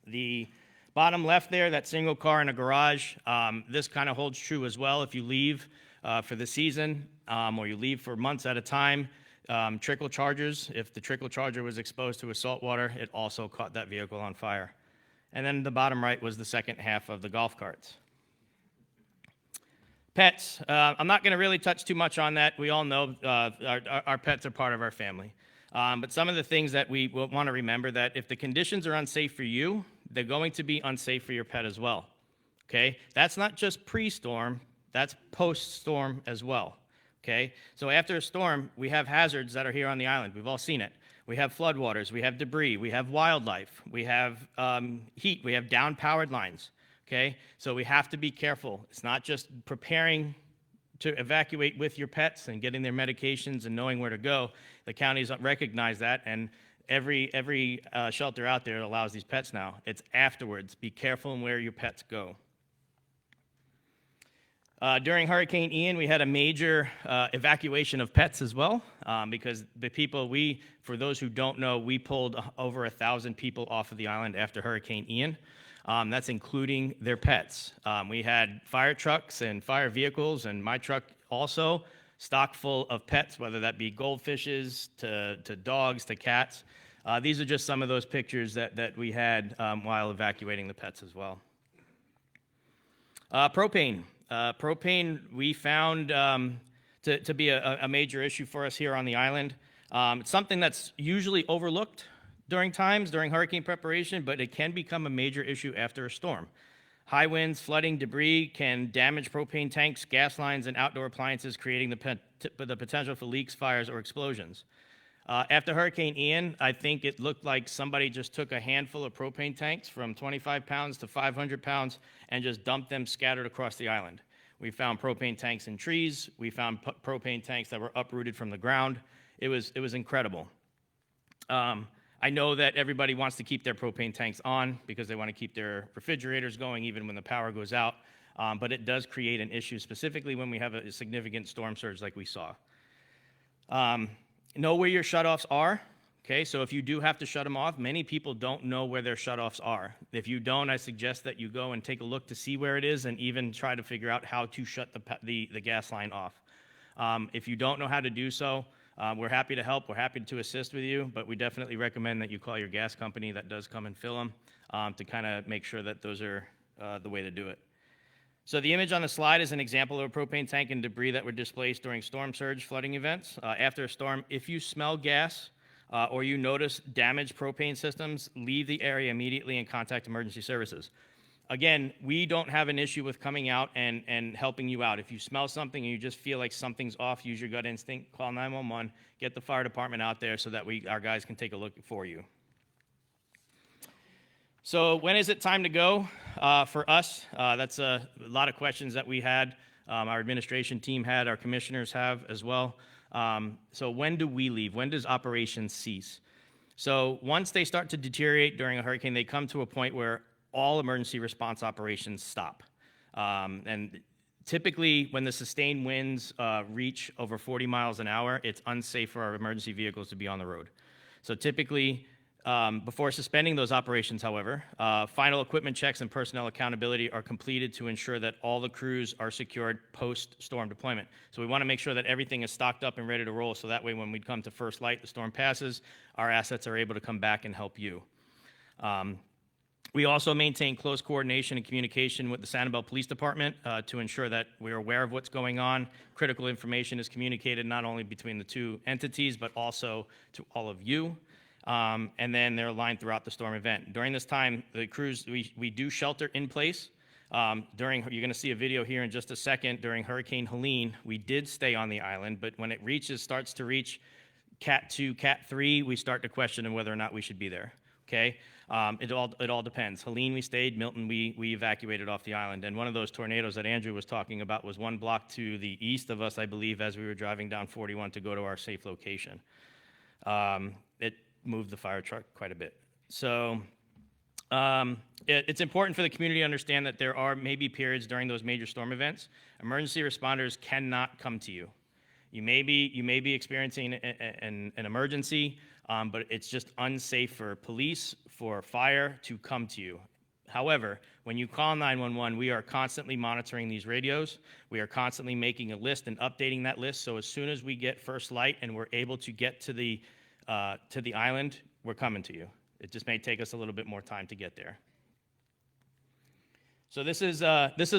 The bottom left there, that single car in a garage, this kind of holds true as well. If you leave for the season or you leave for months at a time, trickle chargers, if the trickle charger was exposed to a saltwater, it also caught that vehicle on fire. And then the bottom right was the second half of the golf carts. Pets. I'm not going to really touch too much on that. We all know our pets are part of our family. But some of the things that we want to remember that if the conditions are unsafe for you, they're going to be unsafe for your pet as well. Okay? That's not just pre-storm, that's post-storm as well. Okay? So after a storm, we have hazards that are here on the island. We've all seen it. We have floodwaters, we have debris, we have wildlife, we have heat, we have down-powered lines. Okay, so we have to be careful. It's not just preparing to evacuate with your pets and getting their medications and knowing where to go. The counties recognize that, and every shelter out there allows these pets now. It's afterwards. Be careful in where your pets go. During Hurricane Ian, we had a major evacuation of pets as well, because the people for those who don't know, we pulled over 1,000 people off of the island after Hurricane Ian. That's including their pets. We had fire trucks and fire vehicles, and my truck also, stock full of pets, whether that be goldfishes to dogs to cats. These are just some of those pictures that we had while evacuating the pets as well. Propane. Propane we found to be a major issue for us here on the island. It's something that's usually overlooked during hurricane preparation, but it can become a major issue after a storm. High winds, flooding, debris can damage propane tanks, gas lines, and outdoor appliances, creating the potential for leaks, fires, or explosions. After Hurricane Ian, I think it looked like somebody just took a handful of propane tanks from 25 pounds to 500 pounds and just dumped them scattered across the island. We found propane tanks in trees. We found propane tanks that were uprooted from the ground. It was incredible. I know that everybody wants to keep their propane tanks on because they want to keep their refrigerators going even when the power goes out, but it does create an issue, specifically when we have a significant storm surge like we saw. Know where your shutoffs are. Okay, so if you do have to shut them off, many people don't know where their shutoffs are. If you don't, I suggest that you go and take a look to see where it is and even try to figure out how to shut the gas line off. If you don't know how to do so, we're happy to help. We're happy to assist with you, but we definitely recommend that you call your gas company that does come and fill them to kind of make sure that those are the way to do it. So the image on the slide is an example of a propane tank and debris that were displaced during storm surge flooding events. After a storm, if you smell gas or you notice damaged propane systems, leave the area immediately and contact emergency services. Again, we don't have an issue with coming out and helping you out. If you smell something and you just feel like something's off, use your gut instinct, call 911, get the fire department out there so that our guys can take a look for you. So when is it time to go for us? That's a lot of questions that we had. Our administration team had, our commissioners have as well. So when do we leave? When does operations cease? So once they start to deteriorate during a hurricane, they come to a point where all emergency response operations stop. And typically, when the sustained winds reach over 40 miles an hour, it's unsafe for our emergency vehicles to be on the road. So typically, before suspending those operations, however, final equipment checks and personnel accountability are completed to ensure that all the crews are secured post-storm deployment. So we want to make sure that everything is stocked up and ready to roll, so that way when we come to first light, the storm passes, our assets are able to come back and help you. We also maintain close coordination and communication with the Sanibel Police Department to ensure that we're aware of what's going on. Critical information is communicated not only between the two entities, but also to all of you. And then they're aligned throughout the storm event. During this time, the crews, we do shelter in place. You're going to see a video here in just a second. During Hurricane Helene, we did stay on the island, but when it starts to reach Cat 2, Cat 3, we start to question whether or not we should be there. Okay? It all depends. Helene, we stayed. Milton, we evacuated off the island. And one of those tornadoes that Andrew was talking about was one block to the east of us, I believe, as we were driving down 41 to go to our safe location. It moved the fire truck quite a bit. So it's important for the community to understand that there are maybe periods during those major storm events. Emergency responders cannot come to you. You may be experiencing an emergency, but it's just unsafe for police, for fire to come to you. However, when you call 911, we are constantly monitoring these radios. We are constantly making a list and updating that list. So as soon as we get first light and we're able to get to the island, we're coming to you. It just may take us a little bit more time to get there. So this is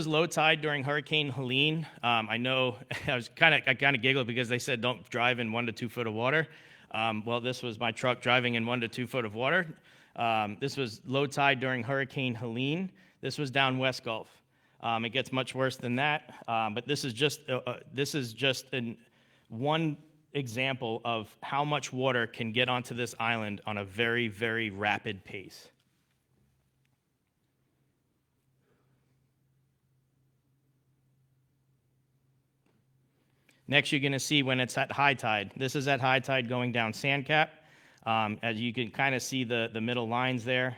low tide during Hurricane Helene. I know I kind of giggled because they said don't drive in 1 to 2 foot of water. Well, this was my truck driving in 1 to 2 foot of water. This was low tide during Hurricane Helene. This was down West Gulf. It gets much worse than that, but this is just one example of how much water can get onto this island on a very, very rapid pace. Next, you're going to see when it's at high tide. This is at high tide going down SanCap. As you can kind of see the middle lines there.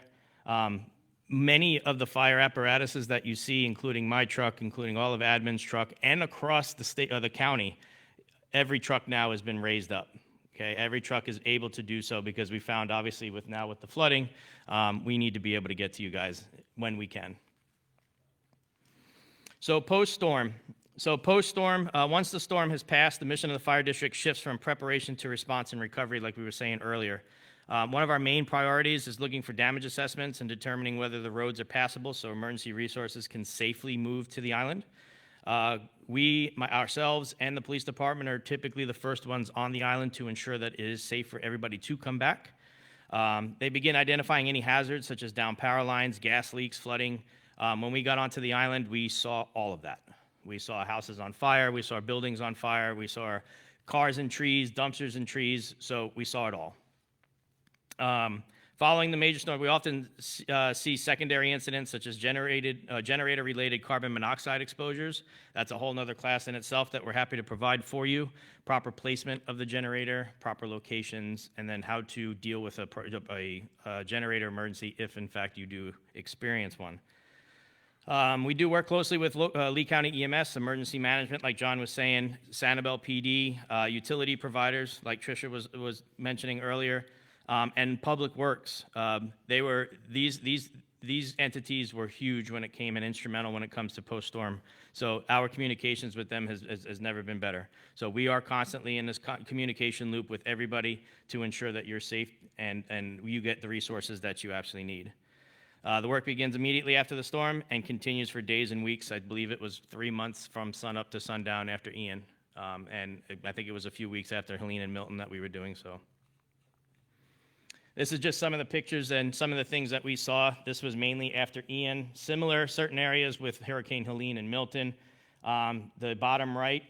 Many of the fire apparatuses that you see, including my truck, including all of admin's truck, and across the state or the county, every truck now has been raised up. Okay, every truck is able to do so because we found, obviously, with the flooding, we need to be able to get to you guys when we can. So post-storm. Once the storm has passed, the mission of the fire district shifts from preparation to response and recovery, like we were saying earlier. One of our main priorities is looking for damage assessments and determining whether the roads are passable so emergency resources can safely move to the island. Ourselves and the police department are typically the first ones on the island to ensure that it is safe for everybody to come back. They begin identifying any hazards such as down power lines, gas leaks, flooding. When we got onto the island, we saw all of that. We saw houses on fire, we saw buildings on fire, we saw cars and trees, dumpsters and trees, so we saw it all. Following the major storm, we often see secondary incidents such as generator-related carbon monoxide exposures. That's a whole nother class in itself that we're happy to provide for you. Proper placement of the generator, proper locations, and then how to deal with a generator emergency if, in fact, you do experience one. We do work closely with Lee County EMS, emergency management, like John was saying, Sanibel PD, utility providers, like Tricia was mentioning earlier, and Public Works. These entities were huge when it came and instrumental when it comes to post-storm. So our communications with them has never been better. So we are constantly in this communication loop with everybody to ensure that you're safe and you get the resources that you absolutely need. The work begins immediately after the storm and continues for days and weeks. I believe it was 3 months from sun up to sundown after Ian. And I think it was a few weeks after Helene and Milton that we were doing so. This is just some of the pictures and some of the things that we saw. This was mainly after Ian. Similar certain areas with Hurricane Helene and Milton. The bottom right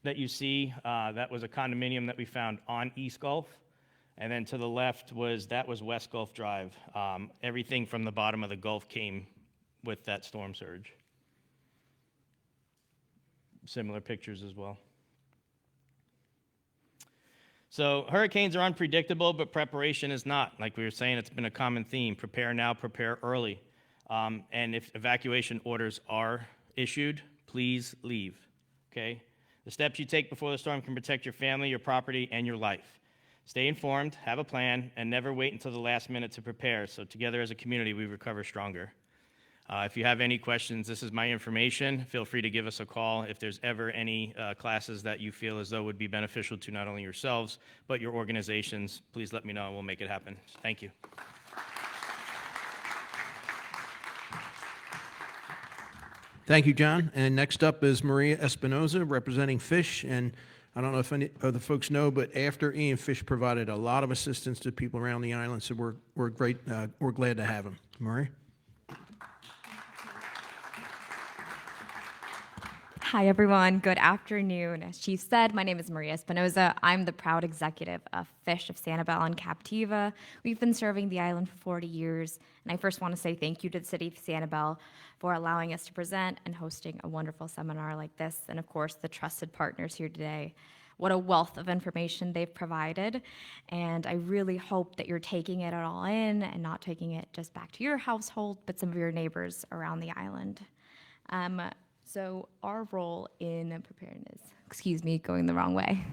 that you see, that was a condominium that we found on East Gulf. And then to the left was West Gulf Drive. Everything from the bottom of the Gulf came with that storm surge. Similar pictures as well. So hurricanes are unpredictable, but preparation is not. Like we were saying, it's been a common theme. Prepare now, prepare early. And if evacuation orders are issued, please leave, okay? The steps you take before the storm can protect your family, your property, and your life. Stay informed, have a plan, and never wait until the last minute to prepare. So together as a community, we recover stronger. If you have any questions, this is my information. Feel free to give us a call if there's ever any classes that you feel as though would be beneficial to not only yourselves, but your organizations. Please let me know and we'll make it happen. Thank you. Thank you, John. And next up is Maria Espinoza, representing Fish. And I don't know if any of the folks know, but after Ian, Fish provided a lot of assistance to people around the island, so we're glad to have him. Maria? Hi, everyone. Good afternoon. As Chief said, my name is Maria Espinoza. I'm the proud executive of Fish of Sanibel and Captiva. We've been serving the island for 40 years, and I first want to say thank you to the City of Sanibel for allowing us to present and hosting a wonderful seminar like this, and of course, the trusted partners here today. What a wealth of information they've provided, and I really hope that you're taking it all in and not taking it just back to your household, but some of your neighbors around the island. So our role in preparedness, going the wrong way.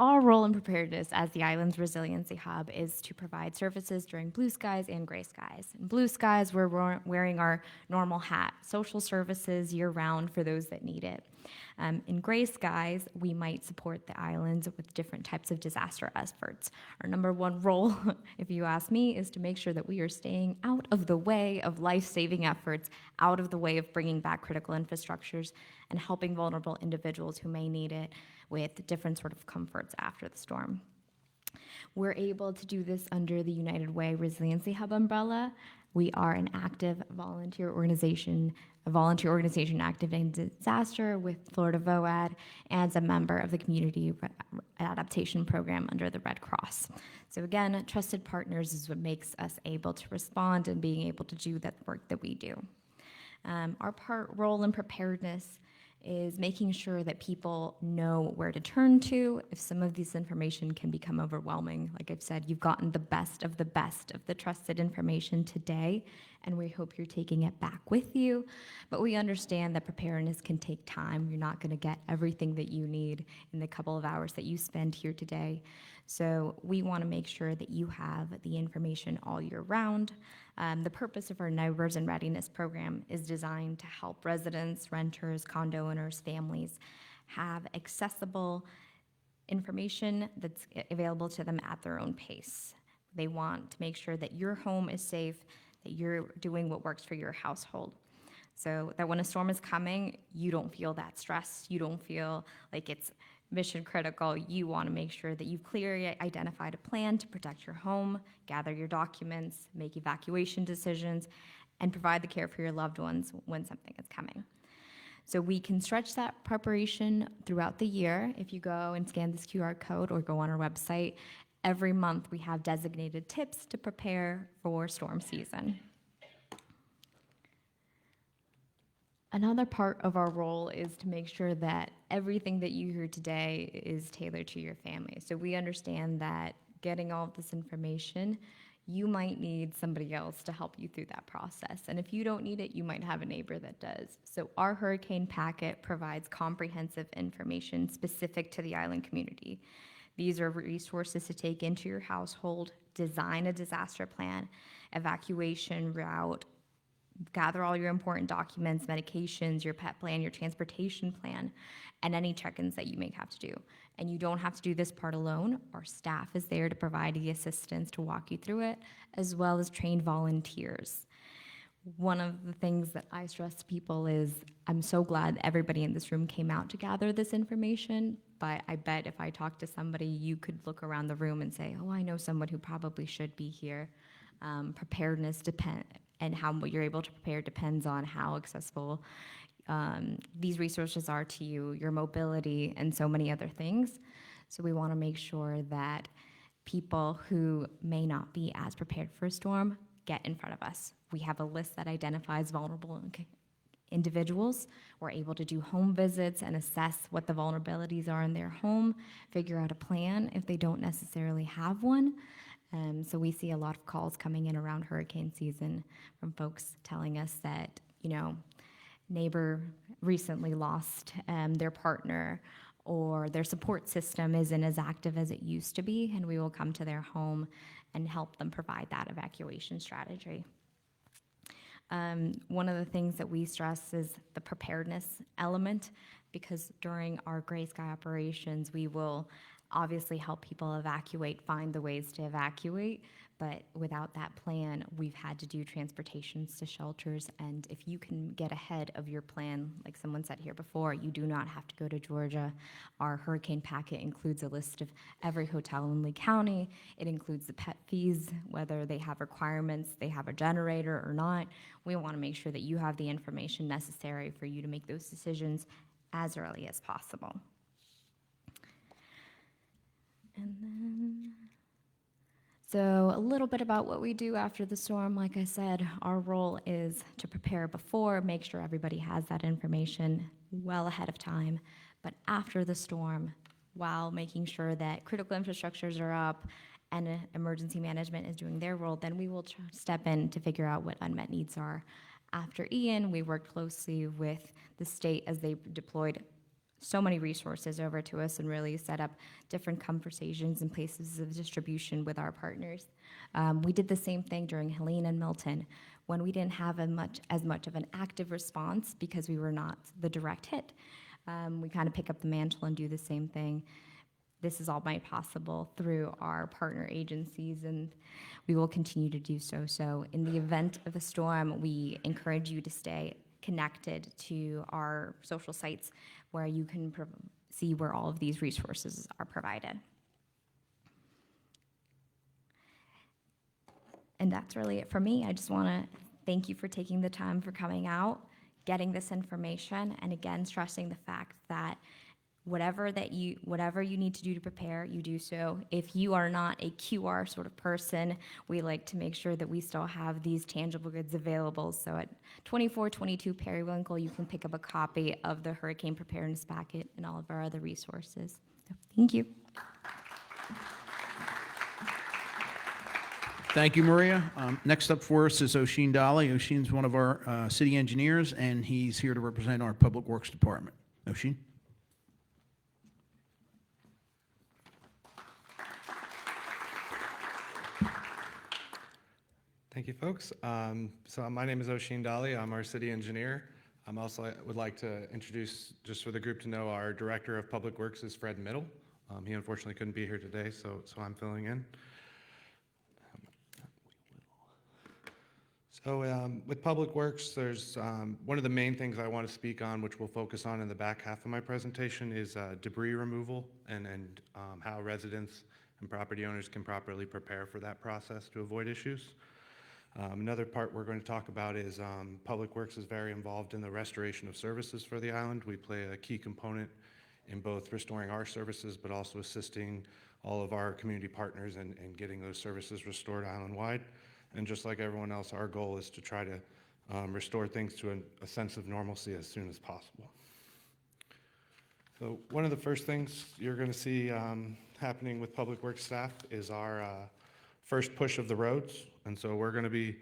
Our role in preparedness as the island's resiliency hub is to provide services during blue skies and gray skies. In blue skies, we're wearing our normal hat, social services year-round for those that need it. In gray skies, we might support the islands with different types of disaster efforts. Our number one role, if you ask me, is to make sure that we are staying out of the way of life-saving efforts, out of the way of bringing back critical infrastructures, and helping vulnerable individuals who may need it with different sort of comforts after the storm. We're able to do this under the United Way Resiliency Hub umbrella. We are an active volunteer organization active in disaster with Florida VOAD, and a member of the Community Adaptation Program under the Red Cross. So again, trusted partners is what makes us able to respond and being able to do that work that we do. Our role in preparedness is making sure that people know where to turn to if some of this information can become overwhelming. Like I've said, you've gotten the best of the trusted information today, and we hope you're taking it back with you. But we understand that preparedness can take time. You're not going to get everything that you need in the couple of hours that you spend here today. So we want to make sure that you have the information all year round. The purpose of our Neighbors in Readiness program is designed to help residents, renters, condo owners, families have accessible information that's available to them at their own pace. They want to make sure that your home is safe, that you're doing what works for your household. So that when a storm is coming, you don't feel that stress, you don't feel like it's mission critical. You want to make sure that you've clearly identified a plan to protect your home, gather your documents, make evacuation decisions, and provide the care for your loved ones when something is coming. So we can stretch that preparation throughout the year. If you go and scan this QR code or go on our website, every month we have designated tips to prepare for storm season. Another part of our role is to make sure that everything that you hear today is tailored to your family. So we understand that getting all of this information, you might need somebody else to help you through that process. And if you don't need it, you might have a neighbor that does. So our hurricane packet provides comprehensive information specific to the island community. These are resources to take into your household, design a disaster plan, evacuation route, gather all your important documents, medications, your pet plan, your transportation plan, and any check-ins that you may have to do. And you don't have to do this part alone. Our staff is there to provide the assistance to walk you through it, as well as trained volunteers. One of the things that I stress to people is I'm so glad everybody in this room came out to gather this information, but I bet if I talked to somebody, you could look around the room and say, oh, I know someone who probably should be here. Preparedness and how you're able to prepare depends on how accessible these resources are to you, your mobility, and so many other things. So we want to make sure that people who may not be as prepared for a storm get in front of us. We have a list that identifies vulnerable individuals. We're able to do home visits and assess what the vulnerabilities are in their home, figure out a plan if they don't necessarily have one. So we see a lot of calls coming in around hurricane season from folks telling us that, neighbor recently lost their partner, or their support system isn't as active as it used to be, and we will come to their home and help them provide that evacuation strategy. One of the things that we stress is the preparedness element, because during our gray sky operations, we will obviously help people evacuate, find the ways to evacuate, but without that plan, we've had to do transportations to shelters, and if you can get ahead of your plan, like someone said here before, you do not have to go to Georgia. Our hurricane packet includes a list of every hotel in Lee County. It includes the pet fees, whether they have requirements, they have a generator or not. We want to make sure that you have the information necessary for you to make those decisions as early as possible. And then, so a little bit about what we do after the storm. Like I said, our role is to prepare before, make sure everybody has that information well ahead of time. But after the storm, while making sure that critical infrastructures are up and emergency management is doing their role, then we will step in to figure out what unmet needs are. After Ian, we worked closely with the state as they deployed so many resources over to us and really set up different conversations and places of distribution with our partners. We did the same thing during Helene and Milton when we didn't have as much of an active response because we were not the direct hit. We kind of pick up the mantle and do the same thing. This is all made possible through our partner agencies, and we will continue to do so. So in the event of a storm, we encourage you to stay connected to our social sites where you can see where all of these resources are provided. And that's really it for me. I just want to thank you for taking the time for coming out, getting this information, and again, stressing the fact that whatever you need to do to prepare, you do so. If you are not a QR sort of person, we like to make sure that we still have these tangible goods available. So at 2422 Periwinkle, you can pick up a copy of the Hurricane Preparedness Packet and all of our other resources. So thank you. Thank you, Maria. Next up for us is Oshin Dali. Oshin's one of our city engineers, and he's here to represent our Public Works Department. Oshin? Thank you, folks. So my name is Oshin Dali. I'm our city engineer. I'm also would like to introduce, just for the group to know, our Director of Public Works is Fred Middle. He unfortunately couldn't be here today, so I'm filling in. So with Public Works, there's one of the main things I want to speak on, which we'll focus on in the back half of my presentation, is debris removal and how residents and property owners can properly prepare for that process to avoid issues. Another part we're going to talk about is Public Works is very involved in the restoration of services for the island. We play a key component in both restoring our services, but also assisting all of our community partners in getting those services restored island-wide. And just like everyone else, our goal is to try to restore things to a sense of normalcy as soon as possible. So one of the first things you're going to see happening with Public Works staff is our first push of the roads. And so we're going to be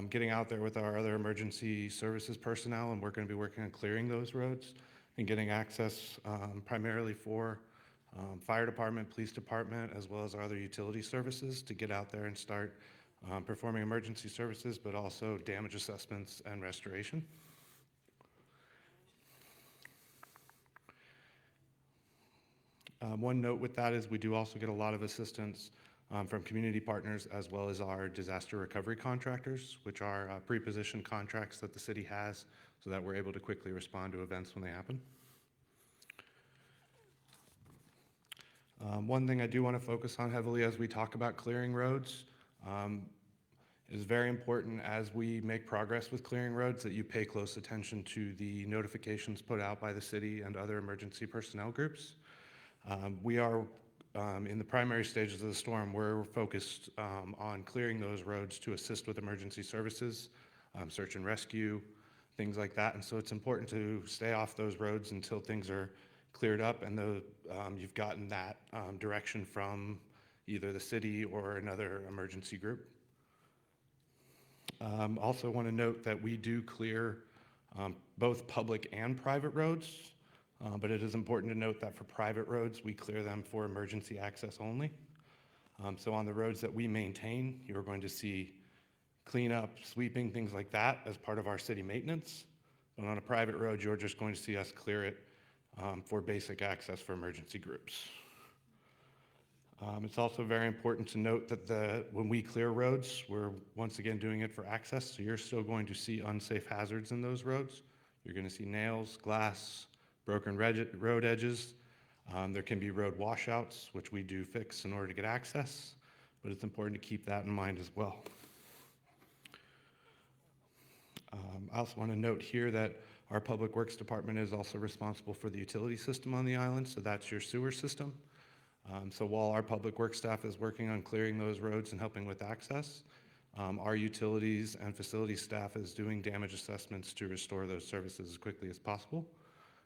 getting out there with our other emergency services personnel, and we're going to be working on clearing those roads and getting access primarily for fire department, police department, as well as our other utility services to get out there and start performing emergency services, but also damage assessments and restoration. One note with that is we do also get a lot of assistance from community partners, as well as our disaster recovery contractors, which are pre-positioned contracts that the city has so that we're able to quickly respond to events when they happen. One thing I do want to focus on heavily as we talk about clearing roads, it is very important as we make progress with clearing roads that you pay close attention to the notifications put out by the city and other emergency personnel groups. We are in the primary stages of the storm, we're focused on clearing those roads to assist with emergency services, search and rescue, things like that. And so it's important to stay off those roads until things are cleared up and you've gotten that direction from either the city or another emergency group. Also want to note that we do clear both public and private roads, but it is important to note that for private roads, we clear them for emergency access only. So on the roads that we maintain, you're going to see cleanup, sweeping, things like that as part of our city maintenance. But on a private road, you're just going to see us clear it for basic access for emergency groups. It's also very important to note that when we clear roads, we're once again doing it for access, so you're still going to see unsafe hazards in those roads. You're going to see nails, glass, broken road edges. There can be road washouts, which we do fix in order to get access, but it's important to keep that in mind as well. I also want to note here that our Public Works Department is also responsible for the utility system on the island, so that's your sewer system. So while our Public Works staff is working on clearing those roads and helping with access, our utilities and facilities staff is doing damage assessments to restore those services as quickly as possible.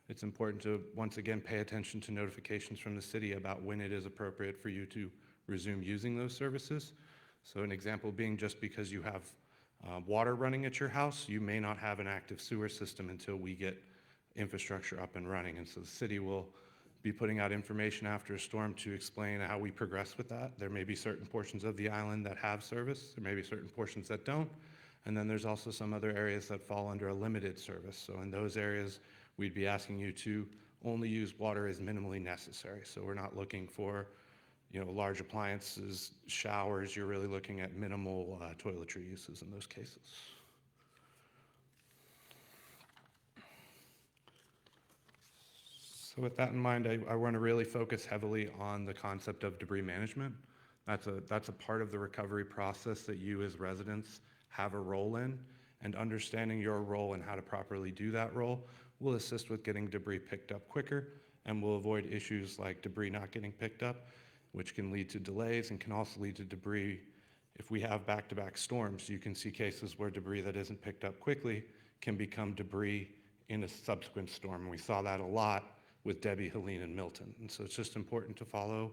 It's important to, once again, pay attention to notifications from the city about when it is appropriate for you to resume using those services. So an example being, just because you have water running at your house, you may not have an active sewer system until we get infrastructure up and running. And so the city will be putting out information after a storm to explain how we progress with that. There may be certain portions of the island that have service, there may be certain portions that don't, and then there's also some other areas that fall under a limited service. So in those areas, we'd be asking you to only use water as minimally necessary. So we're not looking for, large appliances, showers. You're really looking at minimal toiletry uses in those cases. So with that in mind, I want to really focus heavily on the concept of debris management. That's a part of the recovery process that you as residents have a role in, and understanding your role and how to properly do that role will assist with getting debris picked up quicker, and will avoid issues like debris not getting picked up, which can lead to delays and can also lead to debris. If we have back-to-back storms, you can see cases where debris that isn't picked up quickly can become debris in a subsequent storm. And we saw that a lot with Debbie, Helene, and Milton. And so it's just important to follow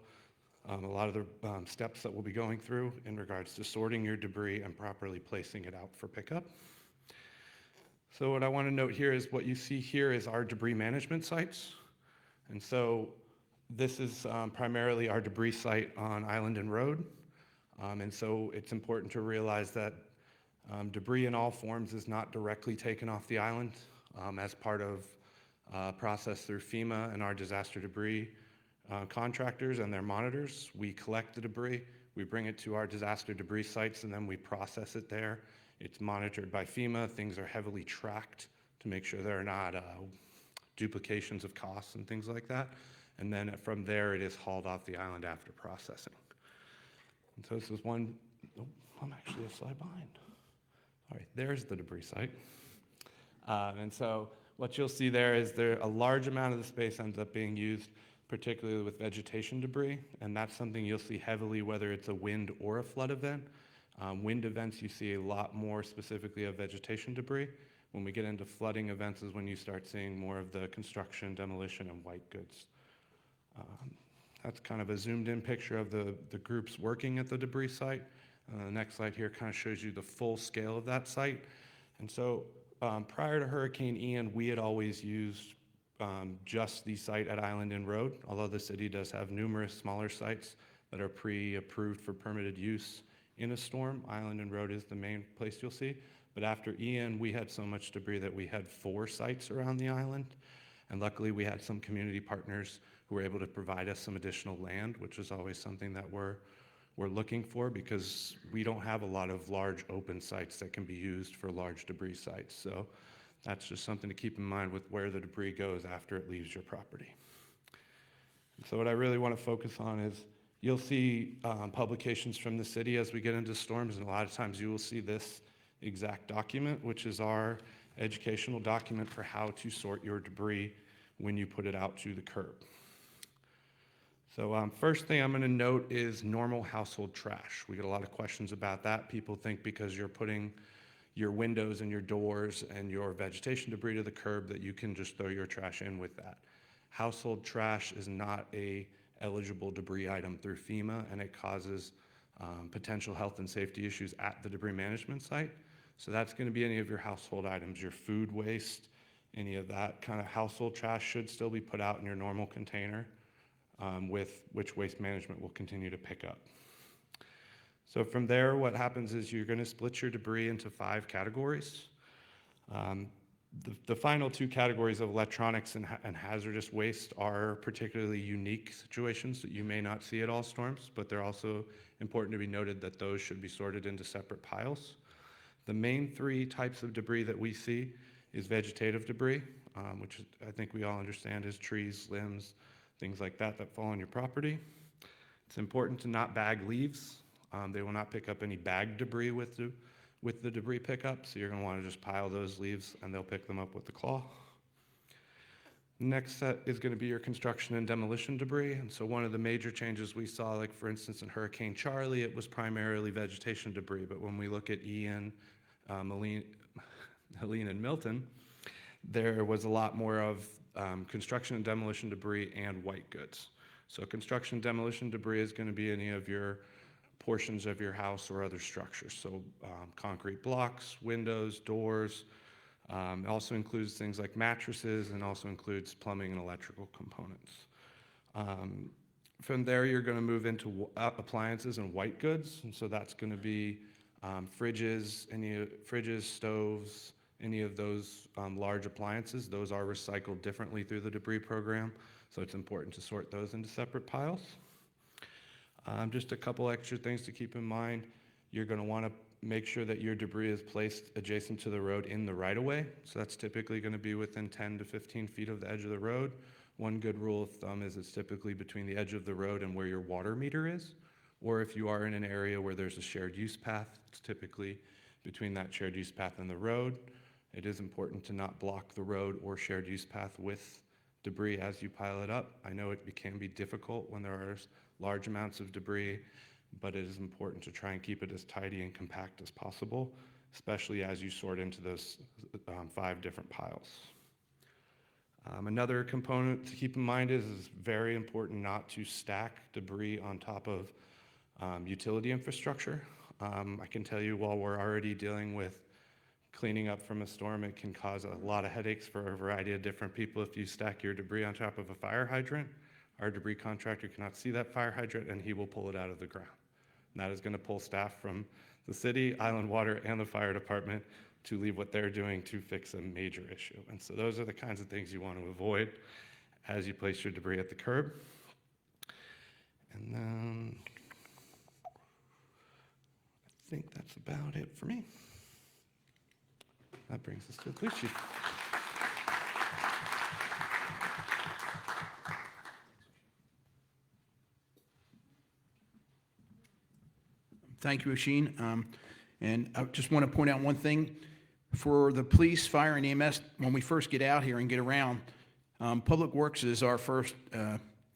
a lot of the steps that we'll be going through in regards to sorting your debris and properly placing it out for pickup. So what I want to note here is what you see here is our debris management sites. And so this is primarily our debris site on Island and Road. And so it's important to realize that debris in all forms is not directly taken off the island as part of process through FEMA and our disaster debris contractors and their monitors. We collect the debris, we bring it to our disaster debris sites, and then we process it there. It's monitored by FEMA. Things are heavily tracked to make sure there are not duplications of costs and things like that. And then from there, it is hauled off the island after processing. And so this is one, oh, I'm actually a slide behind. All right, there's the debris site. And so what you'll see there is a large amount of the space ends up being used, particularly with vegetation debris, and that's something you'll see heavily whether it's a wind or a flood event. Wind events, you see a lot more specifically of vegetation debris. When we get into flooding events is when you start seeing more of the construction, demolition, and white goods. That's kind of a zoomed in picture of the groups working at the debris site. The next slide here kind of shows you the full scale of that site. And so prior to Hurricane Ian, we had always used just the site at Island and Road, although the city does have numerous smaller sites that are pre-approved for permitted use in a storm. Island and Road is the main place you'll see. But after Ian, we had so much debris that we had 4 sites around the island. And luckily, we had some community partners who were able to provide us some additional land, which is always something that we're looking for, because we don't have a lot of large open sites that can be used for large debris sites. So that's just something to keep in mind with where the debris goes after it leaves your property. So what I really want to focus on is you'll see publications from the city as we get into storms, and a lot of times you will see this exact document, which is our educational document for how to sort your debris when you put it out to the curb. So first thing I'm going to note is normal household trash. We get a lot of questions about that. People think because you're putting your windows and your doors and your vegetation debris to the curb that you can just throw your trash in with that. Household trash is not a eligible debris item through FEMA, and it causes potential health and safety issues at the debris management site. So that's going to be any of your household items, your food waste, any of that kind of household trash should still be put out in your normal container, with which waste management will continue to pick up. So from there, what happens is you're going to split your debris into 5 categories. The final 2 categories of electronics and hazardous waste are particularly unique situations that you may not see at all storms, but they're also important to be noted that those should be sorted into separate piles. The main 3 types of debris that we see is vegetative debris, which I think we all understand is trees, limbs, things like that fall on your property. It's important to not bag leaves. They will not pick up any bagged debris with the debris pickup, so you're going to want to just pile those leaves and they'll pick them up with the claw. Next set is going to be your construction and demolition debris. And so one of the major changes we saw, like for instance in Hurricane Charlie, it was primarily vegetation debris, but when we look at Ian, Helene and Milton, there was a lot more of construction and demolition debris and white goods. So construction and demolition debris is going to be any of your portions of your house or other structures. So concrete blocks, windows, doors. It also includes things like mattresses, and also includes plumbing and electrical components. From there, you're going to move into appliances and white goods. And so that's going to be fridges, stoves, any of those large appliances. Those are recycled differently through the debris program, so it's important to sort those into separate piles. Just a couple extra things to keep in mind. You're going to want to make sure that your debris is placed adjacent to the road in the right-of-way. So that's typically going to be within 10 to 15 feet of the edge of the road. One good rule of thumb is it's typically between the edge of the road and where your water meter is. Or if you are in an area where there's a shared use path, it's typically between that shared use path and the road. It is important to not block the road or shared use path with debris as you pile it up. I know it can be difficult when there are large amounts of debris, but it is important to try and keep it as tidy and compact as possible, especially as you sort into those 5 different piles. Another component to keep in mind is it's very important not to stack debris on top of utility infrastructure. I can tell you, while we're already dealing with cleaning up from a storm, it can cause a lot of headaches for a variety of different people if you stack your debris on top of a fire hydrant. Our debris contractor cannot see that fire hydrant, and he will pull it out of the ground. And that is going to pull staff from the city, Island Water, and the fire department to leave what they're doing to fix a major issue. And so those are the kinds of things you want to avoid as you place your debris at the curb. And then I think that's about it for me. That brings us to the police chief. Thank you, Oisin. And I just want to point out one thing. For the police, fire, and EMS, when we first get out here and get around, Public Works is our first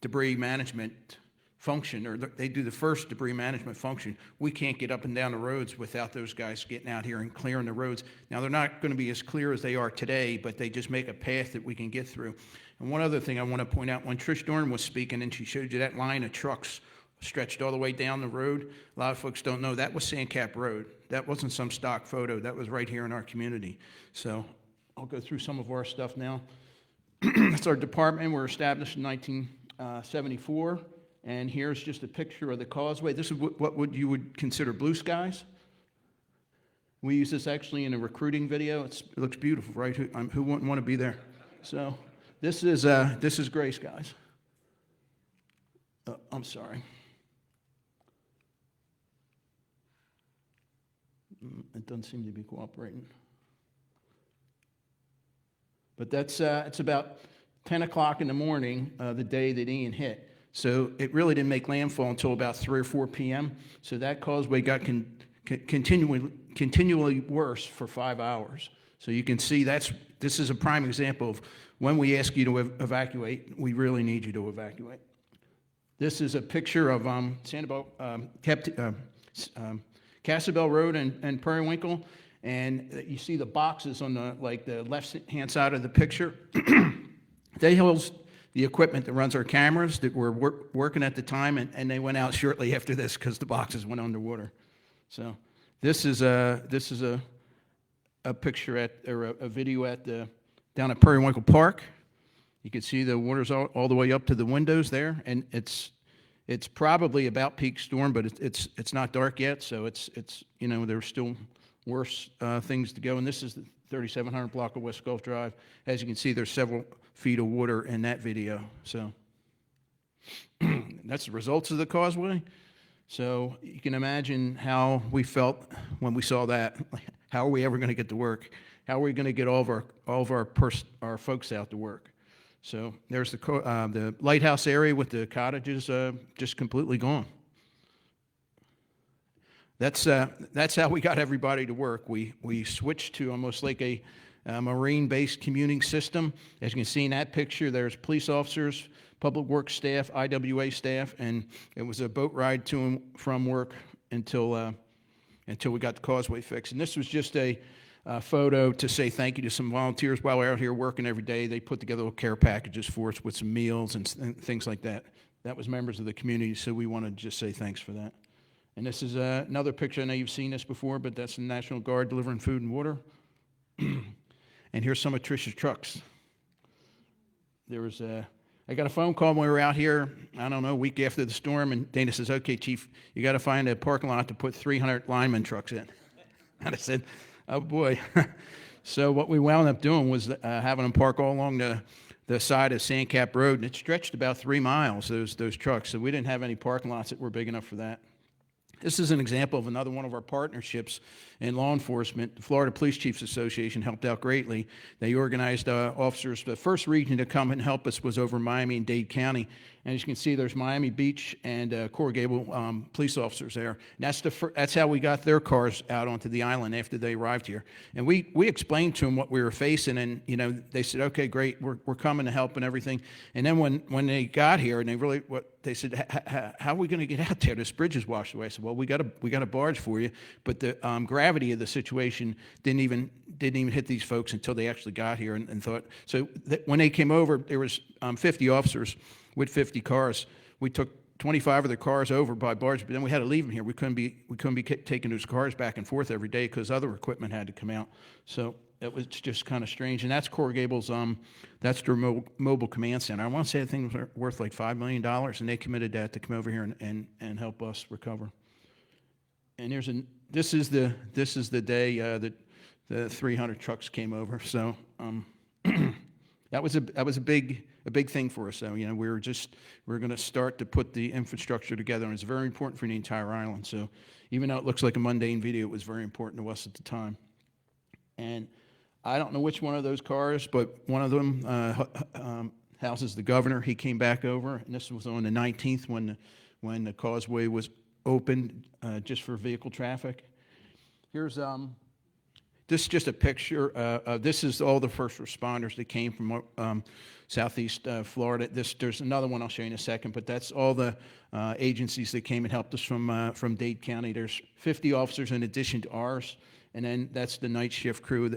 debris management function, or they do the first debris management function. We can't get up and down the roads without those guys getting out here and clearing the roads. Now, they're not going to be as clear as they are today, but they just make a path that we can get through. And one other thing I want to point out, when Trish Dorn was speaking and she showed you that line of trucks stretched all the way down the road, a lot of folks don't know that was SanCap Road. That wasn't some stock photo. That was right here in our community. So I'll go through some of our stuff now. That's our department. We're established in 1974. And here's just a picture of the causeway. This is what you would consider blue skies. We use this actually in a recruiting video. It looks beautiful, right? Who wouldn't want to be there? So this is gray skies. I'm sorry. It doesn't seem to be cooperating. But that's it's about 10 o'clock in the morning, the day that Ian hit. So it really didn't make landfall until about 3 or 4 p.m. So that causeway got continually worse for 5 hours. So you can see this is a prime example of when we ask you to evacuate, we really need you to evacuate. This is a picture of Sanibel, Casabel Road and Periwinkle, and you see the boxes on the left-hand side of the picture. They house the equipment that runs our cameras that were working at the time, and they went out shortly after this because the boxes went underwater. So this is a picture or a video down at Periwinkle Park. You can see the water's all the way up to the windows there, and it's probably about peak storm, but it's not dark yet, so it's there's still worse things to go. And this is the 3700 block of West Gulf Drive. As you can see, there's several feet of water in that video. So that's the results of the causeway. So you can imagine how we felt when we saw that. How are we ever going to get to work? How are we going to get all of our folks out to work? So there's the lighthouse area with the cottages just completely gone. That's how we got everybody to work. We switched to almost like a marine-based commuting system. As you can see in that picture, there's police officers, public works staff, IWA staff, and it was a boat ride to and from work until we got the causeway fixed. And this was just a photo to say thank you to some volunteers while we're out here working every day. They put together little care packages for us with some meals and things like that. That was members of the community, so we want to just say thanks for that. And this is another picture. I know you've seen this before, but that's the National Guard delivering food and water. And here's some of Trish's trucks. I got a phone call when we were out here, I don't know, a week after the storm, and Dana says, okay, Chief, you got to find a parking lot to put 300 lineman trucks in. And I said, oh boy. So what we wound up doing was having them park all along the side of SanCap Road, and it stretched about 3 miles, those trucks. So we didn't have any parking lots that were big enough for that. This is an example of another one of our partnerships in law enforcement. The Florida Police Chiefs Association helped out greatly. They organized officers. The first region to come and help us was over Miami and Dade County. And as you can see, there's Miami Beach and Coral Gable police officers there. And that's how we got their cars out onto the island after they arrived here. And we explained to them what we were facing, and they said, "Okay, great, we're coming to help and everything." And then when they got here, and they said, "How are we going to get out there? This bridge is washed away." I said, "Well, we got a barge for you," but the gravity of the situation didn't even hit these folks until they actually got here and thought. So when they came over, there was 50 officers with 50 cars. We took 25 of their cars over by barge, but then we had to leave them here. We couldn't be taking those cars back and forth every day because other equipment had to come out. So it was just kind of strange. And that's Coral Gable's, that's their mobile command center. I want to say the thing was worth like $5 million, and they committed that to come over here and help us recover. And this is the day that the 300 trucks came over. So that was a big thing for us. So we were going to start to put the infrastructure together, and it's very important for the entire island. So even though it looks like a mundane video, it was very important to us at the time. And I don't know which one of those cars, but one of them houses the governor. He came back over, and this was on the 19th when the causeway was opened just for vehicle traffic. Here's this is just a picture. This is all the first responders that came from southeast Florida. There's another one I'll show you in a second, but that's all the agencies that came and helped us from Dade County. There's 50 officers in addition to ours, and then that's the night shift crew.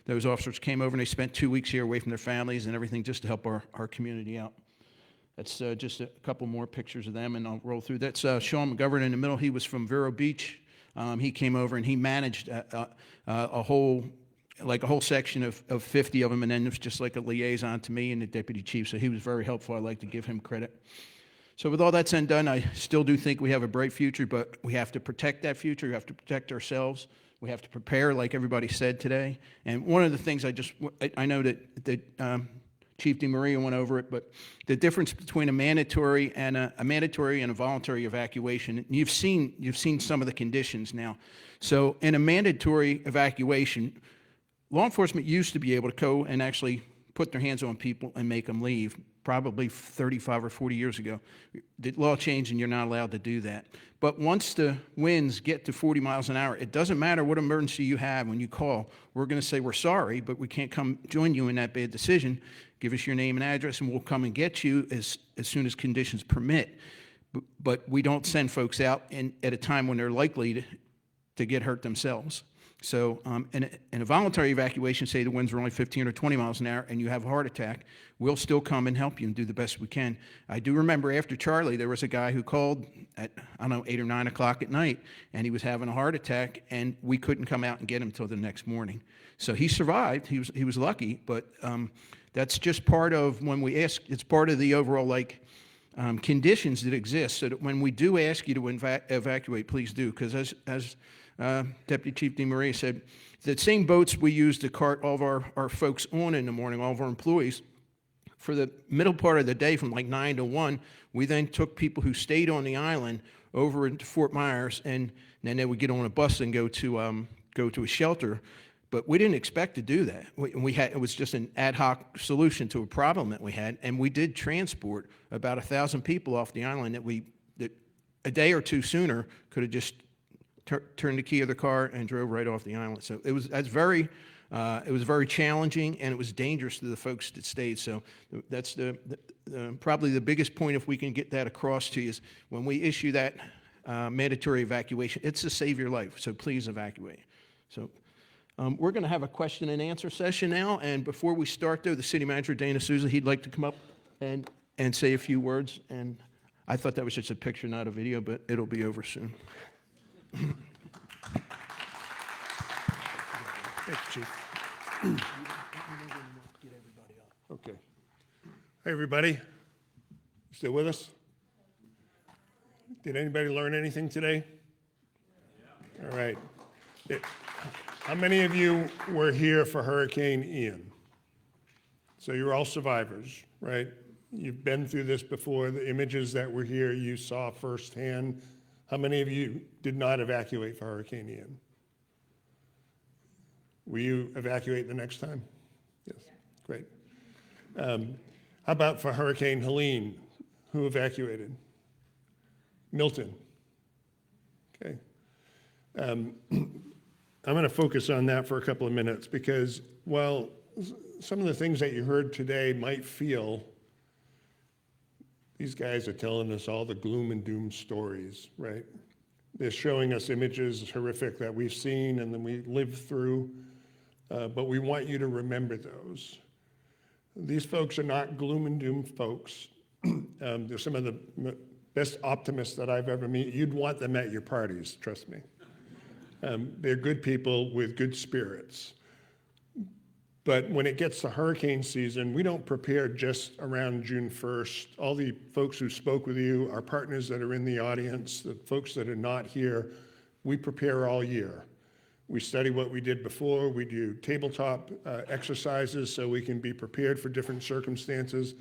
Those officers came over and they spent 2 weeks here away from their families and everything just to help our community out. That's just a couple more pictures of them, and I'll roll through. That's Sean McGovern in the middle. He was from Vero Beach. He came over and he managed a whole section of 50 of them, and then it was just like a liaison to me and the deputy chief. So he was very helpful. I'd like to give him credit. So with all that said and done, I still do think we have a bright future, but we have to protect that future. We have to protect ourselves. We have to prepare, like everybody said today. And one of the things I know that Chief DeMaria went over it, but the difference between a mandatory and a voluntary evacuation. You've seen some of the conditions now. So in a mandatory evacuation, law enforcement used to be able to go and actually put their hands on people and make them leave. Probably 35 or 40 years ago, the law changed and you're not allowed to do that. But once the winds get to 40 miles an hour, it doesn't matter what emergency you have. When you call, we're going to say we're sorry, but we can't come join you in that bad decision. Give us your name and address, and we'll come and get you as soon as conditions permit. But we don't send folks out at a time when they're likely to get hurt themselves. So in a voluntary evacuation, say the winds are only 15 or 20 miles an hour and you have a heart attack, we'll still come and help you and do the best we can. I do remember after Charlie, there was a guy who called at, 8 or 9 o'clock at night, and he was having a heart attack, and we couldn't come out and get him until the next morning. So he survived. He was lucky, but that's just part of when we ask, it's part of the overall conditions that exist, so that when we do ask you to evacuate, please do, because as Deputy Chief DeMaria said, the same boats we use to cart all of our folks on in the morning, all of our employees, for the middle part of the day from like 9 to 1, we then took people who stayed on the island over into Fort Myers, and then they would get on a bus and go to a shelter. But we didn't expect to do that. It was just an ad hoc solution to a problem that we had, and we did transport about 1,000 people off the island that a day or two sooner could have just turned the key of the car and drove right off the island. So it was very challenging, and it was dangerous to the folks that stayed. So that's probably the biggest point, if we can get that across to you, is when we issue that mandatory evacuation, it's to save your life. So please evacuate. So we're going to have a question and answer session now. And before we start, though, the city manager, Dana Souza, he'd like to come up and say a few words. And I thought that was just a picture, not a video, but it'll be over soon. Thank you, Chief. Okay. Hey, everybody. Still with us? Did anybody learn anything today? All right. How many of you were here for Hurricane Ian? So you're all survivors, right? You've been through this before. The images that were here you saw firsthand. How many of you did not evacuate for Hurricane Ian? Will you evacuate the next time? Yes, great. How about for Hurricane Helene? Who evacuated? Milton. Okay. I'm going to focus on that for a couple of minutes because while some of the things that you heard today might feel, these guys are telling us all the gloom and doom stories, right? They're showing us images horrific that we've seen and then we lived through, but we want you to remember those. These folks are not gloom and doom folks. They're some of the best optimists that I've ever met. You'd want them at your parties, trust me. They're good people with good spirits. But when it gets to hurricane season, we don't prepare just around June 1st. All the folks who spoke with you, our partners that are in the audience, the folks that are not here, we prepare all year. We study what we did before. We do tabletop exercises so we can be prepared for different circumstances.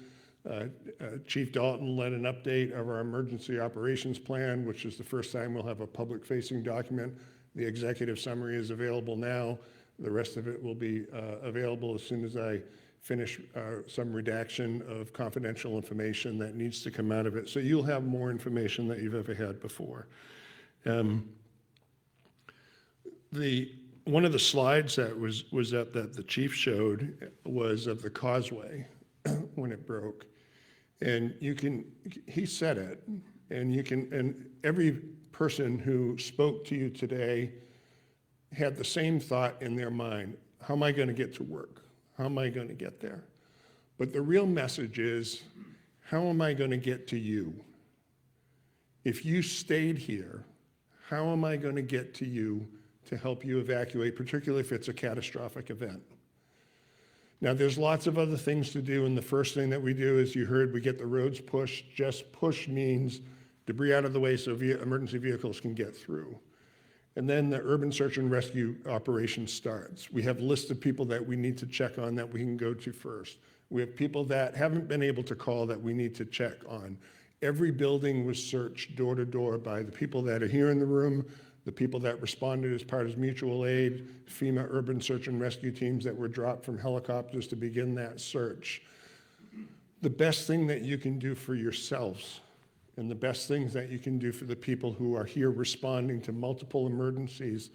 Chief Dalton led an update of our emergency operations plan, which is the first time we'll have a public-facing document. The executive summary is available now. The rest of it will be available as soon as I finish some redaction of confidential information that needs to come out of it. So you'll have more information that you've ever had before. One of the slides that was up that the chief showed was of the causeway when it broke. And he said it, and every person who spoke to you today had the same thought in their mind. How am I going to get to work? How am I going to get there? But the real message is, how am I going to get to you? If you stayed here, how am I going to get to you to help you evacuate, particularly if it's a catastrophic event? Now, there's lots of other things to do, and the first thing that we do, as you heard, we get the roads pushed. Just push means debris out of the way so emergency vehicles can get through. And then the urban search and rescue operation starts. We have a list of people that we need to check on that we can go to first. We have people that haven't been able to call that we need to check on. Every building was searched door to door by the people that are here in the room, the people that responded as part of mutual aid, FEMA urban search and rescue teams that were dropped from helicopters to begin that search. The best thing that you can do for yourselves and the best things that you can do for the people who are here responding to multiple emergencies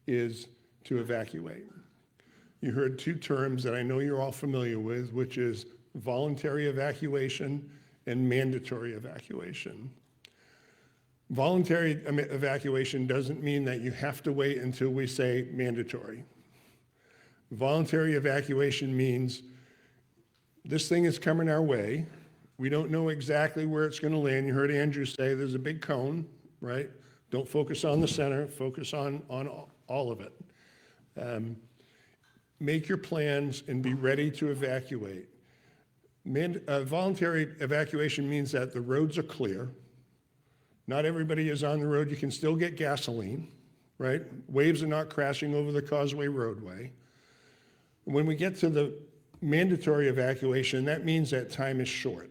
is to evacuate. You heard two terms that I know you're all familiar with, which is voluntary evacuation and mandatory evacuation. Voluntary evacuation doesn't mean that you have to wait until we say mandatory. Voluntary evacuation means this thing is coming our way. We don't know exactly where it's going to land. You heard Andrew say there's a big cone, right? Don't focus on the center, focus on all of it. Make your plans and be ready to evacuate. Voluntary evacuation means that the roads are clear. Not everybody is on the road. You can still get gasoline, right? Waves are not crashing over the causeway roadway. When we get to the mandatory evacuation, that means that time is short.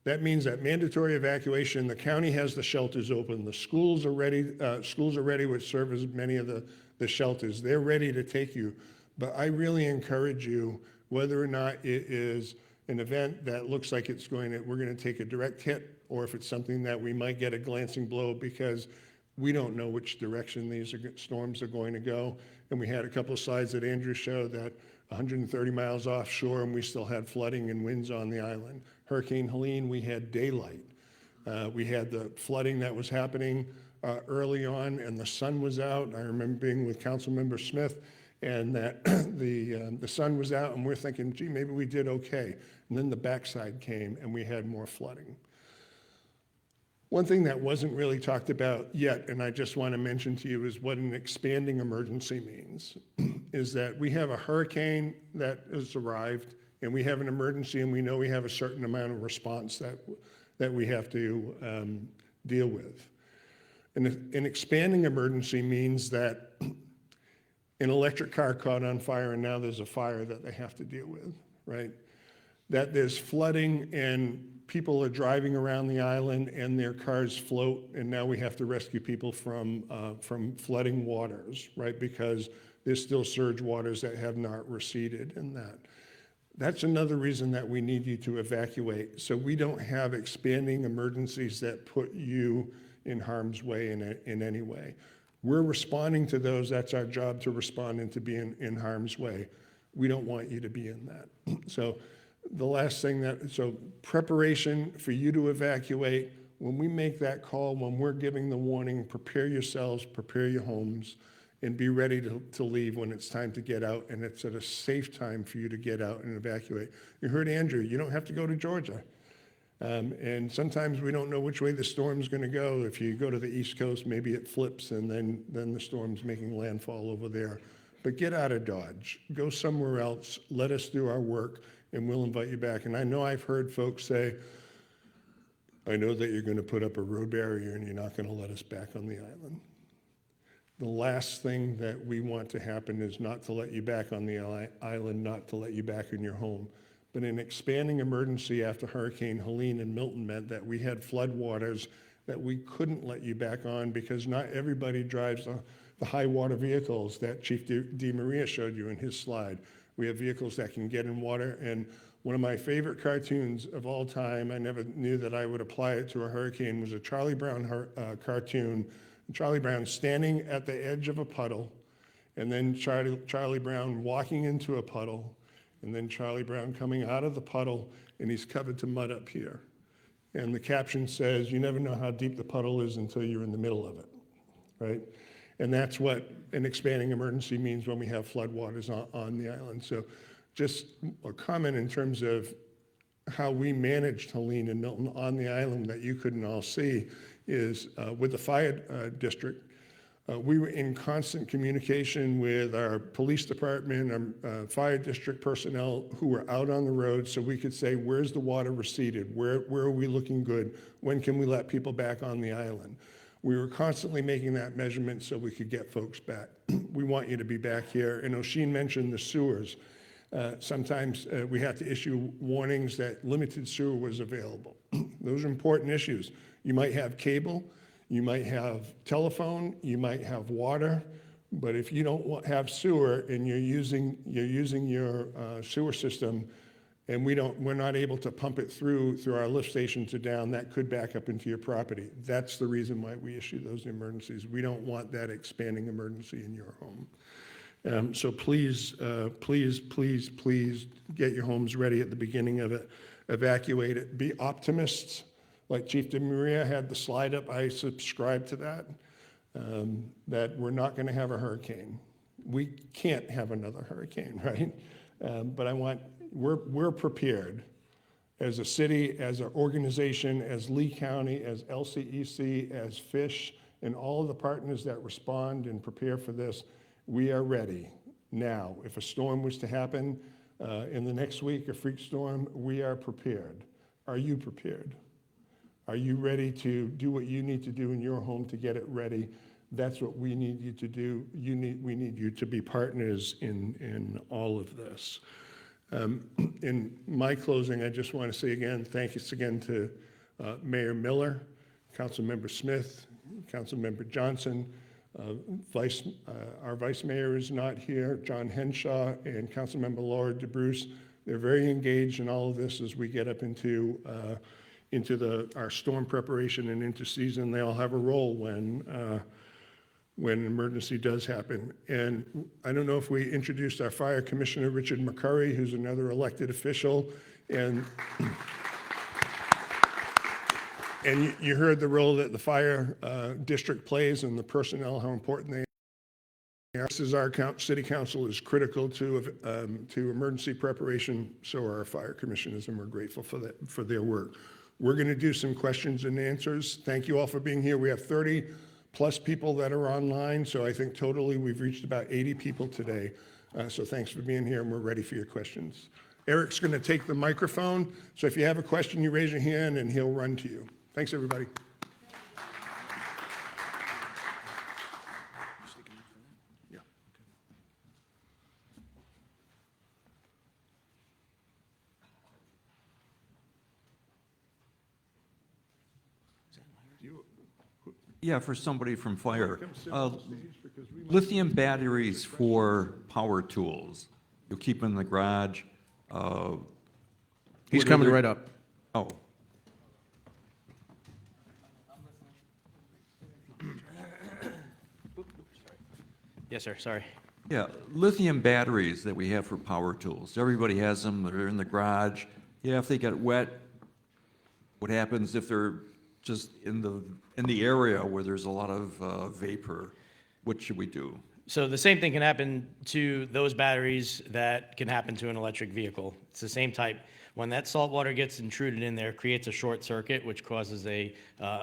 That means that mandatory evacuation, the county has the shelters open. The schools are ready, which serve as many of the shelters. They're ready to take you. But I really encourage you, whether or not it is an event that looks like we're going to take a direct hit, or if it's something that we might get a glancing blow because we don't know which direction these storms are going to go. And we had a couple of slides that Andrew showed that 130 miles offshore and we still had flooding and winds on the island. Hurricane Helene, we had daylight. We had the flooding that was happening early on and the sun was out. I remember being with Councilmember Smith and that the sun was out and we're thinking, gee, maybe we did okay. And then the backside came and we had more flooding. One thing that wasn't really talked about yet, and I just want to mention to you, is what an expanding emergency means, is that we have a hurricane that has arrived and we have an emergency and we know we have a certain amount of response that we have to deal with. And an expanding emergency means that an electric car caught on fire and now there's a fire that they have to deal with, right? That there's flooding and people are driving around the island and their cars float and now we have to rescue people from flooding waters, right? Because there's still surge waters that have not receded in that. That's another reason that we need you to evacuate, so we don't have expanding emergencies that put you in harm's way in any way. We're responding to those. That's our job, to respond and to be in harm's way. We don't want you to be in that. So the last thing so preparation for you to evacuate, when we make that call, when we're giving the warning, prepare yourselves, prepare your homes, and be ready to leave when it's time to get out, and it's at a safe time for you to get out and evacuate. You heard Andrew, you don't have to go to Georgia. And sometimes we don't know which way the storm's gonna go. If you go to the East Coast, maybe it flips and then the storm's making landfall over there. But get out of Dodge, go somewhere else, let us do our work, and we'll invite you back. And I know I've heard folks say, I know that you're gonna put up a road barrier and you're not gonna let us back on the island. The last thing that we want to happen is not to let you back on the island, not to let you back in your home. But an expanding emergency after Hurricane Helene and Milton meant that we had floodwaters that we couldn't let you back on because not everybody drives the high water vehicles that Chief DeMaria showed you in his slide. We have vehicles that can get in water, and one of my favorite cartoons of all time, I never knew that I would apply it to a hurricane, was a Charlie Brown cartoon. Charlie Brown standing at the edge of a puddle, and then Charlie Brown walking into a puddle, and then Charlie Brown coming out of the puddle, and he's covered to mud up here. And the caption says, you never know how deep the puddle is until you're in the middle of it, right? And that's what an expanding emergency means when we have floodwaters on the island. So just a comment in terms of how we managed Helene and Milton on the island that you couldn't all see is with the fire district. We were in constant communication with our police department, our fire district personnel who were out on the road, so we could say, where's the water receded? Where are we looking good? When can we let people back on the island? We were constantly making that measurement so we could get folks back. We want you to be back here. And Oshin mentioned the sewers. Sometimes we had to issue warnings that limited sewer was available. Those are important issues. You might have cable, you might have telephone, you might have water, but if you don't have sewer and you're using your sewer system, and we're not able to pump it through our lift stations or down, that could back up into your property. That's the reason why we issue those emergencies. We don't want that expanding emergency in your home. So please, please get your homes ready at the beginning of it. Evacuate it. Be optimists. Like Chief DeMaria had the slide up, I subscribe to that, that we're not going to have a hurricane. We can't have another hurricane, right? But we're prepared as a city, as an organization, as Lee County, as LCEC, as FISH, and all of the partners that respond and prepare for this. We are ready now. If a storm was to happen in the next week, a freak storm, we are prepared. Are you prepared? Are you ready to do what you need to do in your home to get it ready? That's what we need you to do. We need you to be partners in all of this. In my closing, I just want to say again, thanks again to Mayor Miller, Councilmember Smith, Councilmember Johnson. Our Vice Mayor is not here, John Henshaw, and Councilmember Laura DeBruce. They're very engaged in all of this as we get up into our storm preparation and into season. They all have a role when an emergency does happen. And I don't know if we introduced our Fire Commissioner, Richard McCurry, who's another elected official. And you heard the role that the fire district plays and the personnel, how important they are. This is our city council is critical to emergency preparation, so are our fire commissioners, and we're grateful for their work. We're going to do some questions and answers. Thank you all for being here. We have 30 plus people that are online, so I think totally we've reached about 80 people today. So thanks for being here, and we're ready for your questions. Eric's going to take the microphone, so if you have a question, you raise your hand, and he'll run to you. Thanks, everybody. Yeah, for somebody from fire. Lithium batteries for power tools. You'll keep in the garage. He's what coming other- right up. Oh, Yes, sir, sorry. yeah, lithium batteries that we have for power tools. Everybody has them, they're in the garage. Yeah, if they get wet, what happens if they're just in the area where there's a lot of vapor? What should we do? So the same thing can happen to those batteries that can happen to an electric vehicle. It's the same type. When that salt water gets intruded in there, it creates a short circuit, which causes a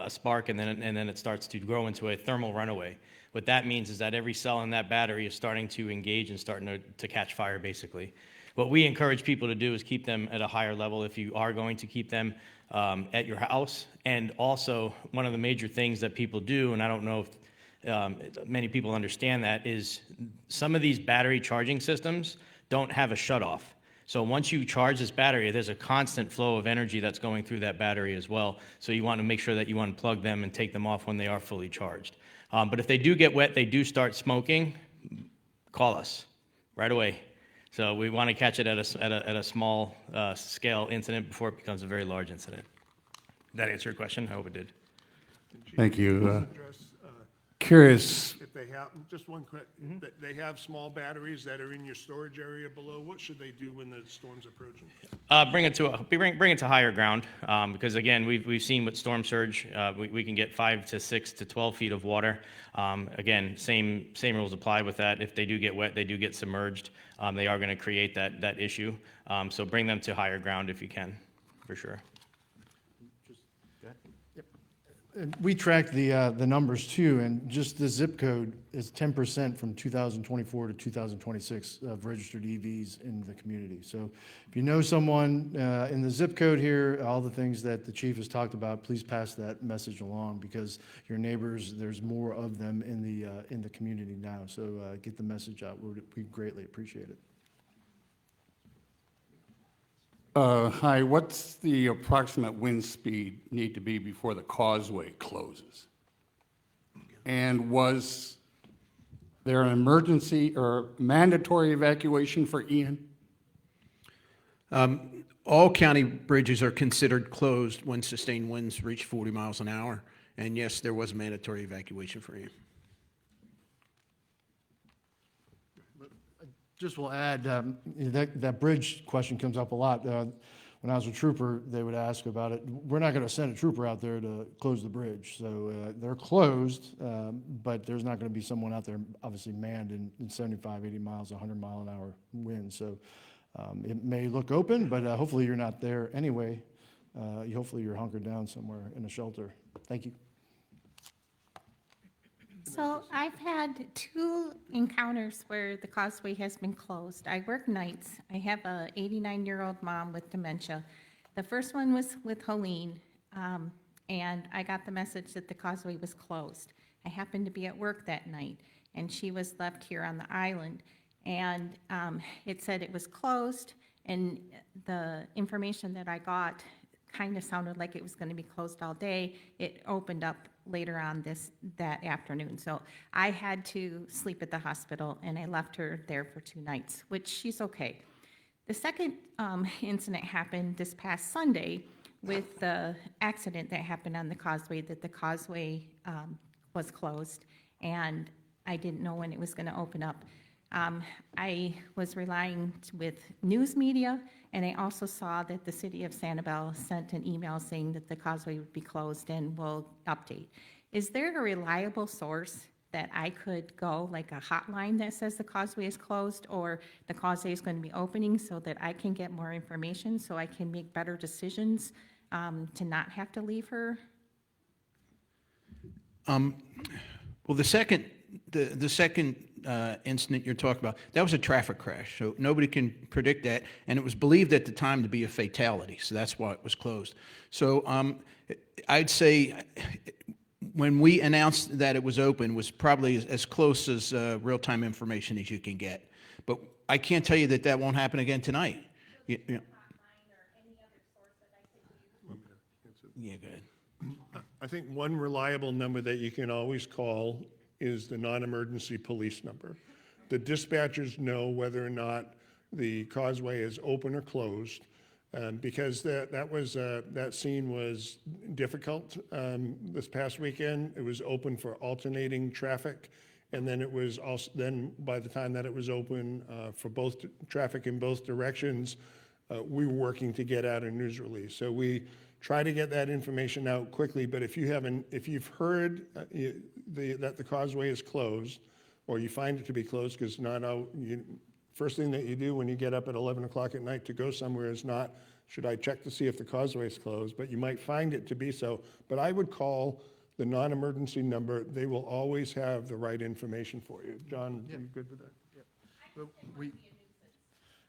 spark, and then it starts to grow into a thermal runaway. What that means is that every cell in that battery is starting to engage and starting to catch fire, basically. What we encourage people to do is keep them at a higher level if you are going to keep them at your house. And also, one of the major things that people do, and I don't know if many people understand that, is some of these battery charging systems don't have a shutoff. So once you charge this battery, there's a constant flow of energy that's going through that battery as well. So you want to make sure that you unplug them and take them off when they are fully charged. But if they do get wet, they do start smoking, call us right away. So we want to catch it at a small scale incident before it becomes a very large incident. Did that answer your question? I hope it did. Thank you. Address, Curious, if they have, just one quick, that they have small batteries that are in your storage area below, what should they do when the storm's approaching? Bring it to higher ground, because again, we've seen with storm surge, we can get 5 to 6 to 12 feet of water. Again, same rules apply with that. If they do get wet, they do get submerged. They are going to create that issue. So bring them to higher ground if you can, for sure. And we track the numbers too, and just the zip code is 10% from 2024 to 2026 of registered EVs in the community. So if you know someone in the zip code here, all the things that the chief has talked about, please pass that message along, because your neighbors, there's more of them in the community now. So get the message out. We greatly appreciate it. hi, what's the approximate wind speed need to be before the causeway closes? And was there an emergency or mandatory evacuation for Ian? All county bridges are considered closed when sustained winds reach 40 miles an hour. And yes, there was a mandatory evacuation for you. Just will add, that bridge question comes up a lot. When I was a trooper, they would ask about it. We're not going to send a trooper out there to close the bridge. So they're closed, but there's not going to be someone out there obviously manned in 75, 80 miles, 100 mile an hour wind. So it may look open, but hopefully you're not there anyway. Hopefully you're hunkered down somewhere in a shelter. Thank you. So I've had 2 encounters where the causeway has been closed. I work nights. I have a 89-year-old mom with dementia. The first one was with Helene, and I got the message that the causeway was closed. I happened to be at work that night, and she was left here on the island. And it said it was closed, and the information that I got kind of sounded like it was going to be closed all day. It opened up later on that afternoon. So I had to sleep at the hospital, and I left her there for 2 nights, which she's okay. The second incident happened this past Sunday with the accident that happened on the causeway, that the causeway was closed, and I didn't know when it was going to open up. I was relying with news media, and I also saw that the City of Sanibel sent an email saying that the causeway would be closed and will update. Is there a reliable source that I could go, like a hotline that says the causeway is closed or the causeway is going to be opening, so that I can get more information, so I can make better decisions to not have to leave her? Well, the second incident you're talking about, that was a traffic crash, so nobody can predict that, and it was believed at the time to be a fatality, so that's why it was closed. So I'd say when we announced that it was open was probably as close as real-time information as you can get. But I can't tell you that that won't happen again tonight. Yeah, go ahead. I think one reliable number that you can always call is the non-emergency police number. The dispatchers know whether or not the causeway is open or closed, because that scene was difficult this past weekend. It was open for alternating traffic, and then it was also, then by the time that it was open for both traffic in both directions, we were working to get out a news release. So we try to get that information out quickly, but if you've heard that the causeway is closed, or you find it to be closed, because first thing that you do when you get up at 11 o'clock at night to go somewhere is not, should I check to see if the causeway is closed, but you might find it to be so. But I would call the non-emergency number. They will always have the right information for you. John, are you good with that?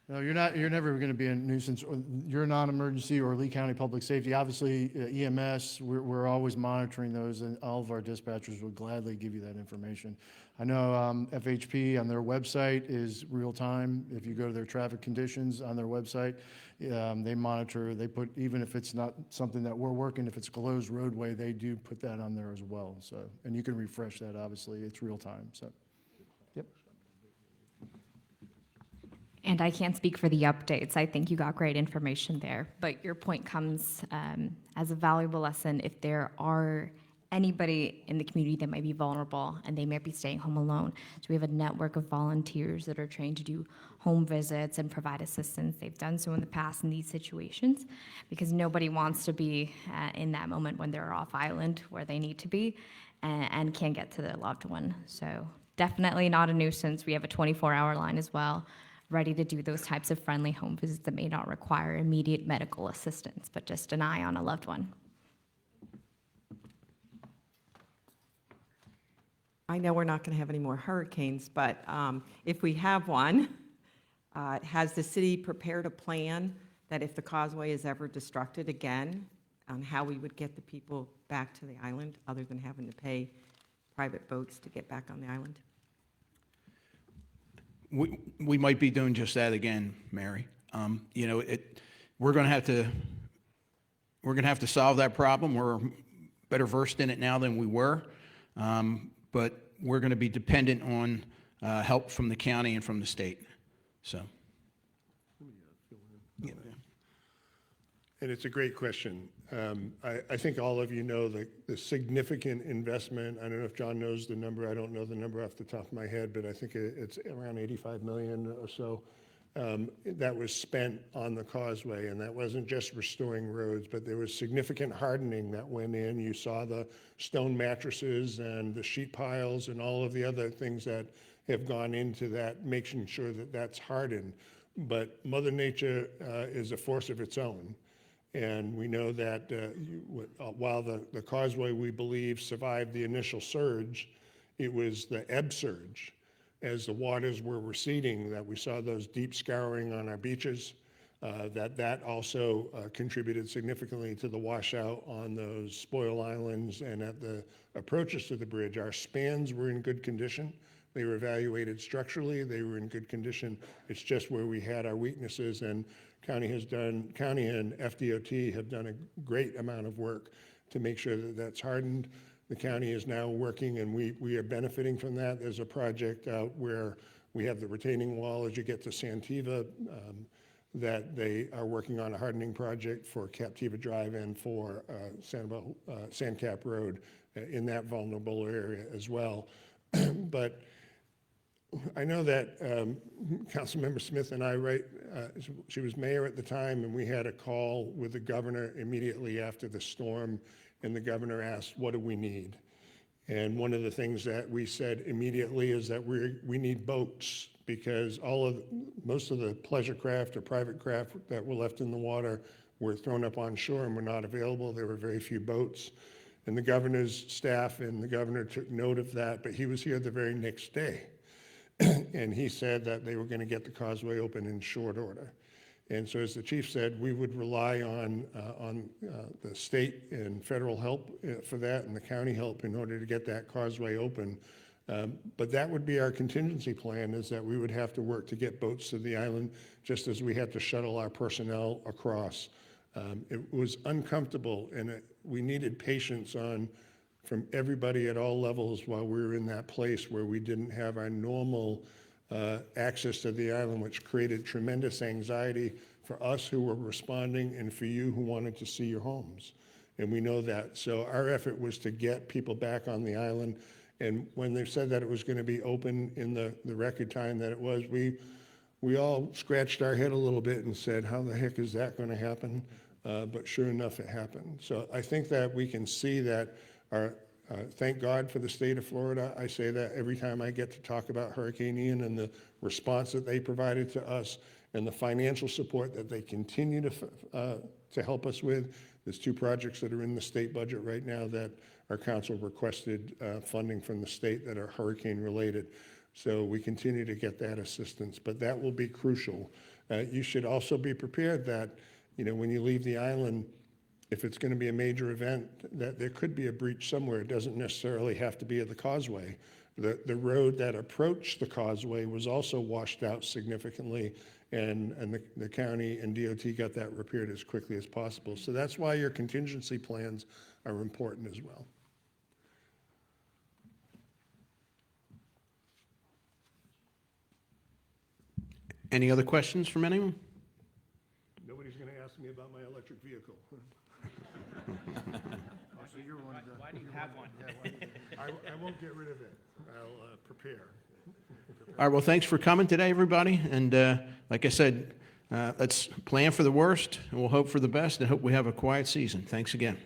No, you're not, you're never going to be a nuisance. You're a non-emergency or Lee County Public Safety. Obviously, EMS, we're always monitoring those, and all of our dispatchers would gladly give you that information. I know FHP on their website is real time. If you go to their traffic conditions on their website, they monitor, they put, even if it's not something that we're working, if it's a closed roadway, they do put that on there as well. So, and you can refresh that, obviously, it's real time, so. And I can't speak for the updates. I think you got great information there. But your point comes as a valuable lesson if there are anybody in the community that might be vulnerable and they might be staying home alone. So we have a network of volunteers that are trained to do home visits and provide assistance. They've done so in the past in these situations because nobody wants to be in that moment when they're off island where they need to be and can't get to their loved one. So definitely not a nuisance. We have a 24-hour line as well, ready to do those types of friendly home visits that may not require immediate medical assistance, but just an eye on a loved one. I know we're not going to have any more hurricanes, but if we have one, has the city prepared a plan that if the causeway is ever destructed again, on how we would get the people back to the island, other than having to pay private boats to get back on the island? We might be doing just that again, Mary. You know, we're going to have to solve that problem. We're better versed in it now than we were, but we're going to be dependent on help from the county and from the state. So, yeah. And it's a great question. I think all of you know the significant investment. I don't know if John knows the number. I don't know the number off the top of my head, but I think it's around 85 million or so that was spent on the causeway. And that wasn't just restoring roads, but there was significant hardening that went in. You saw the stone mattresses and the sheet piles and all of the other things that have gone into that, making sure that that's hardened. But Mother Nature is a force of its own. And we know that while the causeway, we believe, survived the initial surge, it was the ebb surge as the waters were receding that we saw those deep scouring on our beaches, that also contributed significantly to the washout on those spoil islands and at the approaches to the bridge. Our spans were in good condition. They were evaluated structurally. They were in good condition. It's just where we had our weaknesses, and county and FDOT have done a great amount of work to make sure that that's hardened. The county is now working, and we are benefiting from that. There's a project out where we have the retaining wall as you get to Santiva, that they are working on a hardening project for Captiva Drive and for Sanibel, SanCap Road in that vulnerable area as well. But I know that Councilmember Smith and I, she was mayor at the time, and we had a call with the governor immediately after the storm, and the governor asked, what do we need? And one of the things that we said immediately is that we need boats, because most of the pleasure craft or private craft that were left in the water were thrown up on shore and were not available. There were very few boats. And the governor's staff and the governor took note of that, but he was here the very next day. And he said that they were going to get the causeway open in short order. And so, as the chief said, we would rely on the state and federal help for that, and the county help in order to get that causeway open. But that would be our contingency plan, is that we would have to work to get boats to the island, just as we had to shuttle our personnel across It was uncomfortable, and we needed patience from everybody at all levels while we were in that place where we didn't have our normal access to the island, which created tremendous anxiety for us who were responding and for you who wanted to see your homes. And we know that. So our effort was to get people back on the island. And when they said that it was going to be open in the record time that it was, we all scratched our head a little bit and said, how the heck is that going to happen? But sure enough, it happened. So I think that we can see that thank God for the state of Florida. I say that every time I get to talk about Hurricane Ian and the response that they provided to us and the financial support that they continue to help us with. There's 2 projects that are in the state budget right now that our council requested funding from the state that are hurricane related. So we continue to get that assistance, but that will be crucial. You should also be prepared that, when you leave the island, if it's going to be a major event, that there could be a breach somewhere. It doesn't necessarily have to be at the causeway. The road that approached the causeway was also washed out significantly, and the county and DOT got that repaired as quickly as possible. So that's why your contingency plans are important as well. Any other questions from anyone? Nobody's going to ask me about my electric vehicle. Why do you have one? I won't get rid of it. I'll prepare. All right, well, thanks for coming today, everybody. And like I said, let's plan for the worst, and we'll hope for the best, and hope we have a quiet season. Thanks again.